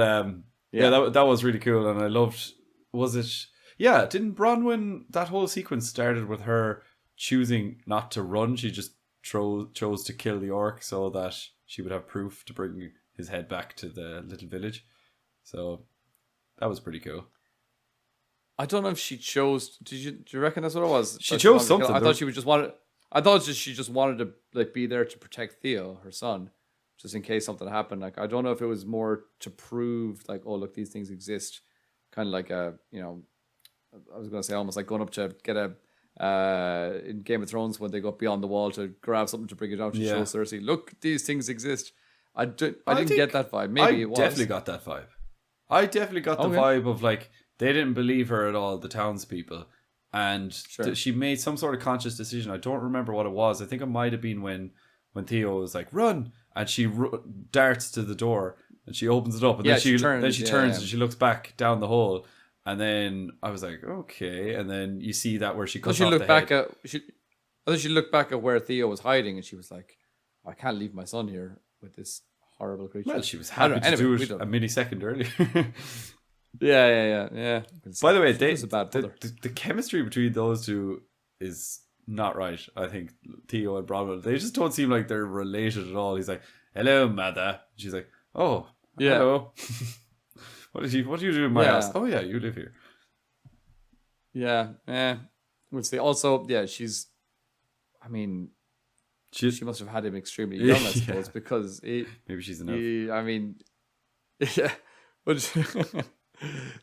that was really cool, and I loved. Was it? Yeah, didn't Bronwyn? That whole sequence started with her choosing not to run. She just chose to kill the orc so that she would have proof to bring his head back to the little village. So that was pretty cool. I don't know if she chose. Do you reckon that's what it was? She chose something. I thought she just wanted. I thought she just wanted to like be there to protect Theo, her son, just in case something happened. Like I don't know if it was more to prove like, oh look, these things exist, kind of like a I was going to say almost like going up to get in Game of Thrones when they go up beyond the wall to grab something to bring it down to show Cersei, look, these things exist. I didn't get that vibe. Maybe it was. I definitely got that vibe. I definitely got the vibe of like they didn't believe her at all, the townspeople, and she made some sort of conscious decision. I don't remember what it was. I think it might have been when Theo was like run, and she darts to the door and she opens it up, and then she turns and she looks back down the hole. And then I was like, okay. And then you see that where she cuts off the head. I think she looked back at where Theo was hiding, and she was like, I can't leave my son here with this horrible creature. Well, she was happy to do it a millisecond earlier. Yeah. By the way, the chemistry between those two is not right. I think Theo and Bronwyn, they just don't seem like they're related at all. He's like, "Hello, mother." She's like, "Oh, hello." What do you do in my house? Oh yeah, you live here. Yeah. We'll see. Also, she's. I mean, she must have had him extremely young, I suppose, because maybe she's enough. Yeah. But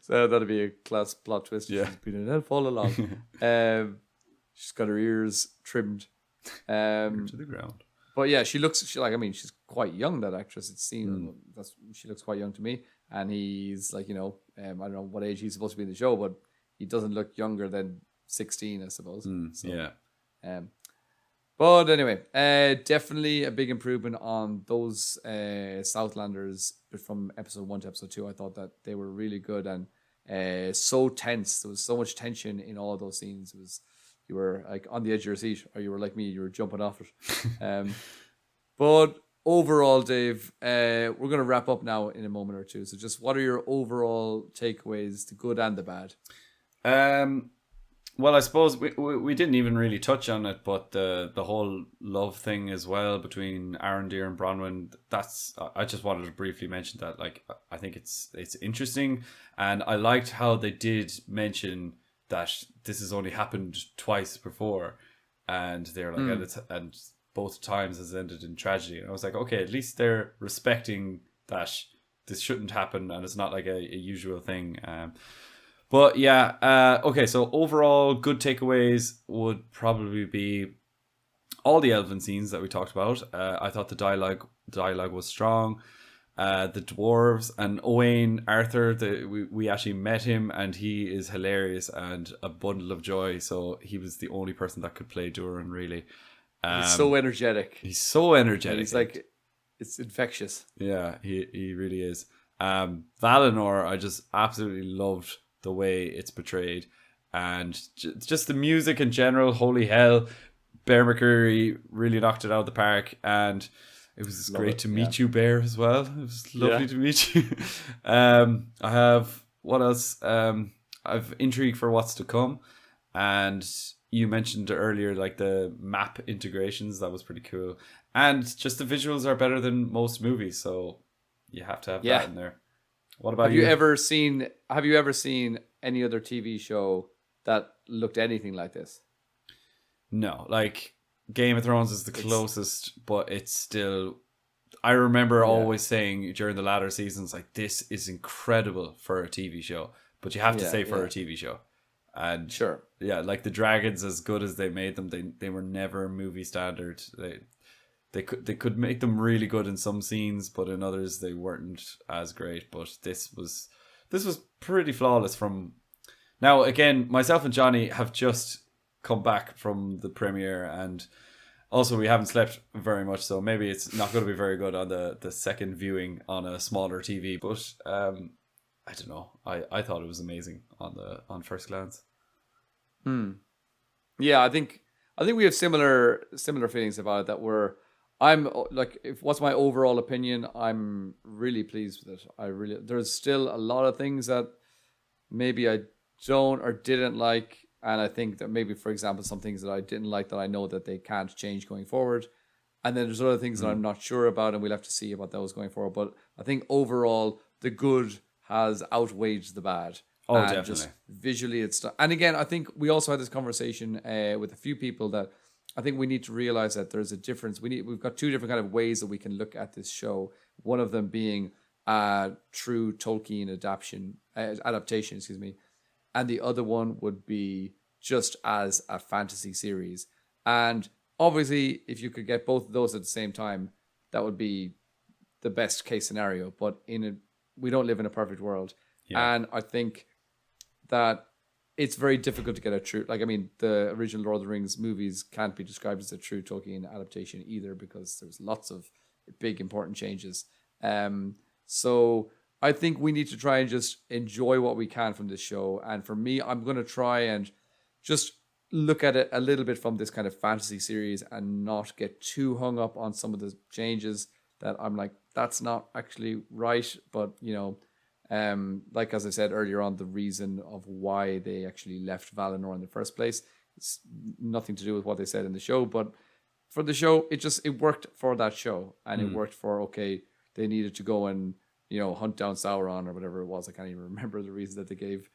so that'd be a class plot twist. Yeah. She's been an elf all along. She's got her ears trimmed to the ground. But yeah, she's quite young, that actress. It seems she looks quite young to me. And he's like, I don't know what age he's supposed to be in the show, but he doesn't look younger than 16, I suppose. But anyway, definitely a big improvement on those Southlanders from episode 1 to episode 2. I thought that they were really good and so tense. There was so much tension in all those scenes. You were like on the edge of your seat, or you were like me, you were jumping off it. But overall, Dave, we're going to wrap up now in a moment or two. So just what are your overall takeaways, the good and the bad? Well, I suppose we didn't even really touch on it, but the whole love thing as well between Arondir and Bronwyn, I just wanted to briefly mention that. Like, I think it's interesting, and I liked how they did mention that this has only happened twice before, and they're like, and both times has ended in tragedy. And I was like, okay, at least they're respecting that this shouldn't happen, and it's not like a usual thing. But yeah, okay, so overall good takeaways would probably be all the elven scenes that we talked about. I thought the dialogue was strong. The dwarves and Owain Arthur, we actually met him, and he is hilarious and a bundle of joy. So he was the only person that could play Durin, really. He's so energetic. And he's like, it's infectious. Yeah, he really is. Valinor, I just absolutely loved the way it's portrayed, and just the music in general. Holy hell, Bear McCreary really knocked it out of the park, and it was great to meet you, Bear, as well. It was lovely to meet you. I have, what else? I've intrigue for what's to come, and you mentioned earlier like the map integrations. That was pretty cool, and just the visuals are better than most movies, so you have to have that in there. What about you? Have you ever seen any other TV show that looked anything like this? No, like Game of Thrones is the closest, but it's still. I remember always saying during the latter seasons, like, this is incredible for a TV show, but you have to say for a TV show. And sure, like the dragons, as good as they made them, they were never movie standard. They could make them really good in some scenes, but in others they weren't as great. But this was pretty flawless. From now, again, myself and Johnny have just come back from the premiere, and also we haven't slept very much, so maybe it's not going to be very good on the second viewing on a smaller TV. But I don't know. I thought it was amazing on first glance. Yeah, I think we have similar feelings about it. That I'm like, what's my overall opinion? I'm really pleased with it. There's still a lot of things that maybe I don't or didn't like, and I think that maybe, for example, some things that I didn't like that I know that they can't change going forward, and then there's other things that I'm not sure about, and we'll have to see about those going forward. But I think overall the good has outweighed the bad. Oh, and definitely. Just visually, and again, I think we also had this conversation with a few people that I think we need to realize that there's a difference. We've got two different kind of ways that we can look at this show. One of them being a true Tolkien adaptation, and the other one would be just as a fantasy series. And obviously, if you could get both of those at the same time, that would be the best case scenario. But we don't live in a perfect world, and I think that it's very difficult to get a true, like, I mean, the original Lord of the Rings movies can't be described as a true Tolkien adaptation either, because there's lots of big important changes. So I think we need to try and just enjoy what we can from this show. And for me, I'm going to try and just look at it a little bit from this kind of fantasy series and not get too hung up on some of the changes that I'm like, that's not actually right. But, like as I said earlier on, the reason of why they actually left Valinor in the first place, it's nothing to do with what they said in the show. But for the show, it worked for that show. And it worked for, okay, they needed to go and, hunt down Sauron or whatever it was. I can't even remember the reason that they gave.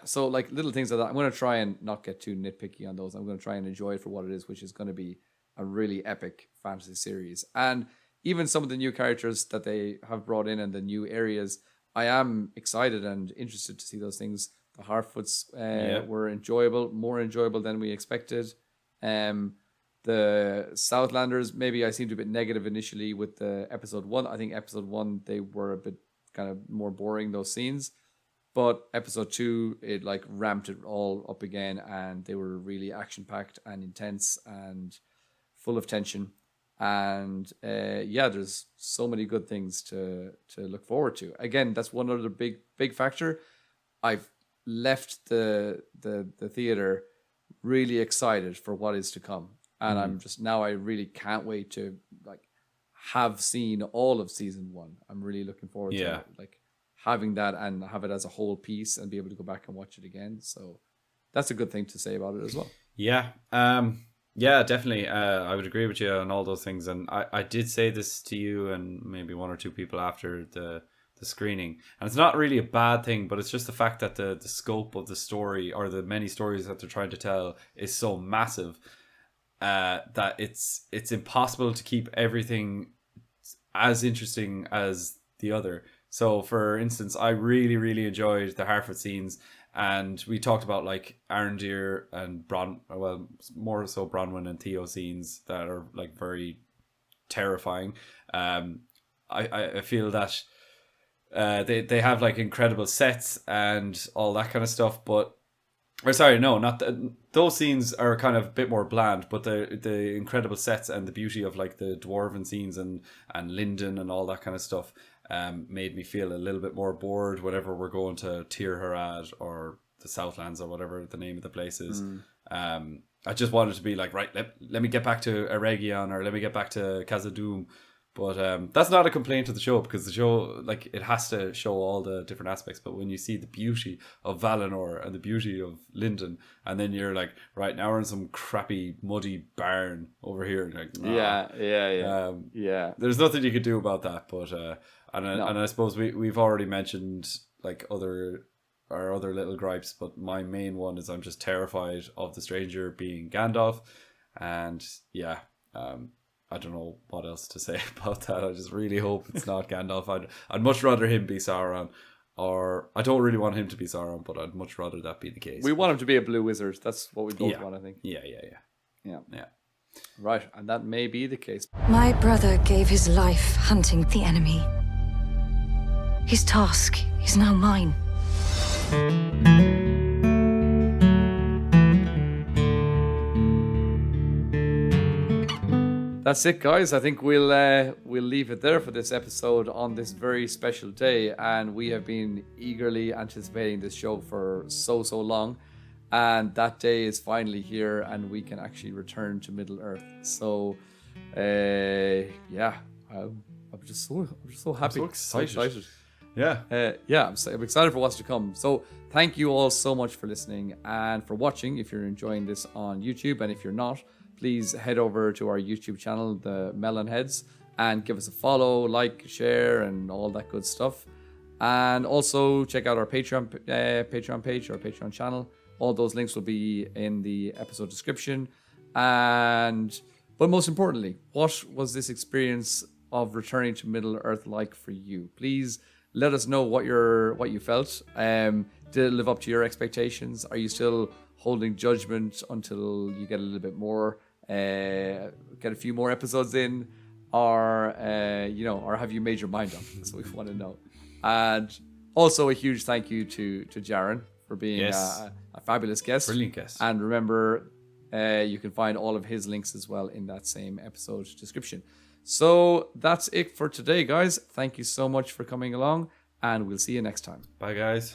So like little things like that. I'm going to try and not get too nitpicky on those. I'm going to try and enjoy it for what it is, which is going to be a really epic fantasy series. And even some of the new characters that they have brought in and the new areas, I am excited and interested to see those things. The Harfoots were enjoyable, more enjoyable than we expected. The Southlanders, maybe I seemed a bit negative initially with the episode 1. I think episode 1, they were a bit kind of more boring, those scenes. But episode 2, it like ramped it all up again, and they were really action-packed and intense and full of tension. And there's so many good things to look forward to. Again, that's one other big factor. I've left the theater really excited for what is to come. And I really can't wait to like have seen all of season 1. I'm really looking forward to like having that and have it as a whole piece and be able to go back and watch it again. So that's a good thing to say about it as well. Yeah. Definitely. I would agree with you on all those things. And I did say this to you and maybe one or two people after the screening. And it's not really a bad thing, but it's just the fact that the scope of the story or the many stories that they're trying to tell is so massive that it's impossible to keep everything as interesting as the other. So, for instance, I really, really enjoyed the Harfoot scenes, and we talked about like Arondir and more so Bronwyn and Theo scenes that are like very terrifying. I feel that they have like incredible sets and all that kind of stuff, but those scenes are kind of a bit more bland, but the incredible sets and the beauty of like the Dwarven scenes and Linden and all that kind of stuff made me feel a little bit more bored whenever we're going to Tir Harad or the Southlands or whatever the name of the place is. I just wanted to be like, right, let me get back to Eregion or let me get back to Khazad-dûm. But that's not a complaint of the show, because the show, like, it has to show all the different aspects. But when you see the beauty of Valinor and the beauty of Linden, and then you're like, right, now we're in some crappy muddy barn over here. Like, yeah. There's nothing you could do about that. But and I suppose we've already mentioned like our other little gripes, but my main one is I'm just terrified of the stranger being Gandalf, and I don't know what else to say about that. I just really hope it's not Gandalf. I'd much rather him be Sauron, or I don't really want him to be Sauron, but I'd much rather that be the case. We want him to be a blue wizard. That's what we both want, I think. Yeah. Right, and that may be the case. My brother gave his life hunting the enemy. His task is now mine. That's it, guys. I think we'll leave it there for this episode on this very special day, and we have been eagerly anticipating this show for so long, and that day is finally here, and we can actually return to Middle Earth. So, I'm just so happy. I'm so excited. I'm excited for what's to come. So thank you all so much for listening and for watching. If you're enjoying this on YouTube, and if you're not, please head over to our YouTube channel, the Mellon Heads, and give us a follow, like, share, and all that good stuff. And also check out our Patreon page, our Patreon channel. All those links will be in the episode description. But most importantly, what was this experience of returning to Middle Earth like for you? Please let us know what you felt. Did it live up to your expectations? Are you still holding judgment until you get a little bit more, get a few more episodes in, or have you made your mind up? That's what we want to know. And also a huge thank you to Jaron for being a fabulous guest. Brilliant guest. And remember, you can find all of his links as well in that same episode description. So that's it for today, guys. Thank you so much for coming along, and we'll see you next time. Bye, guys.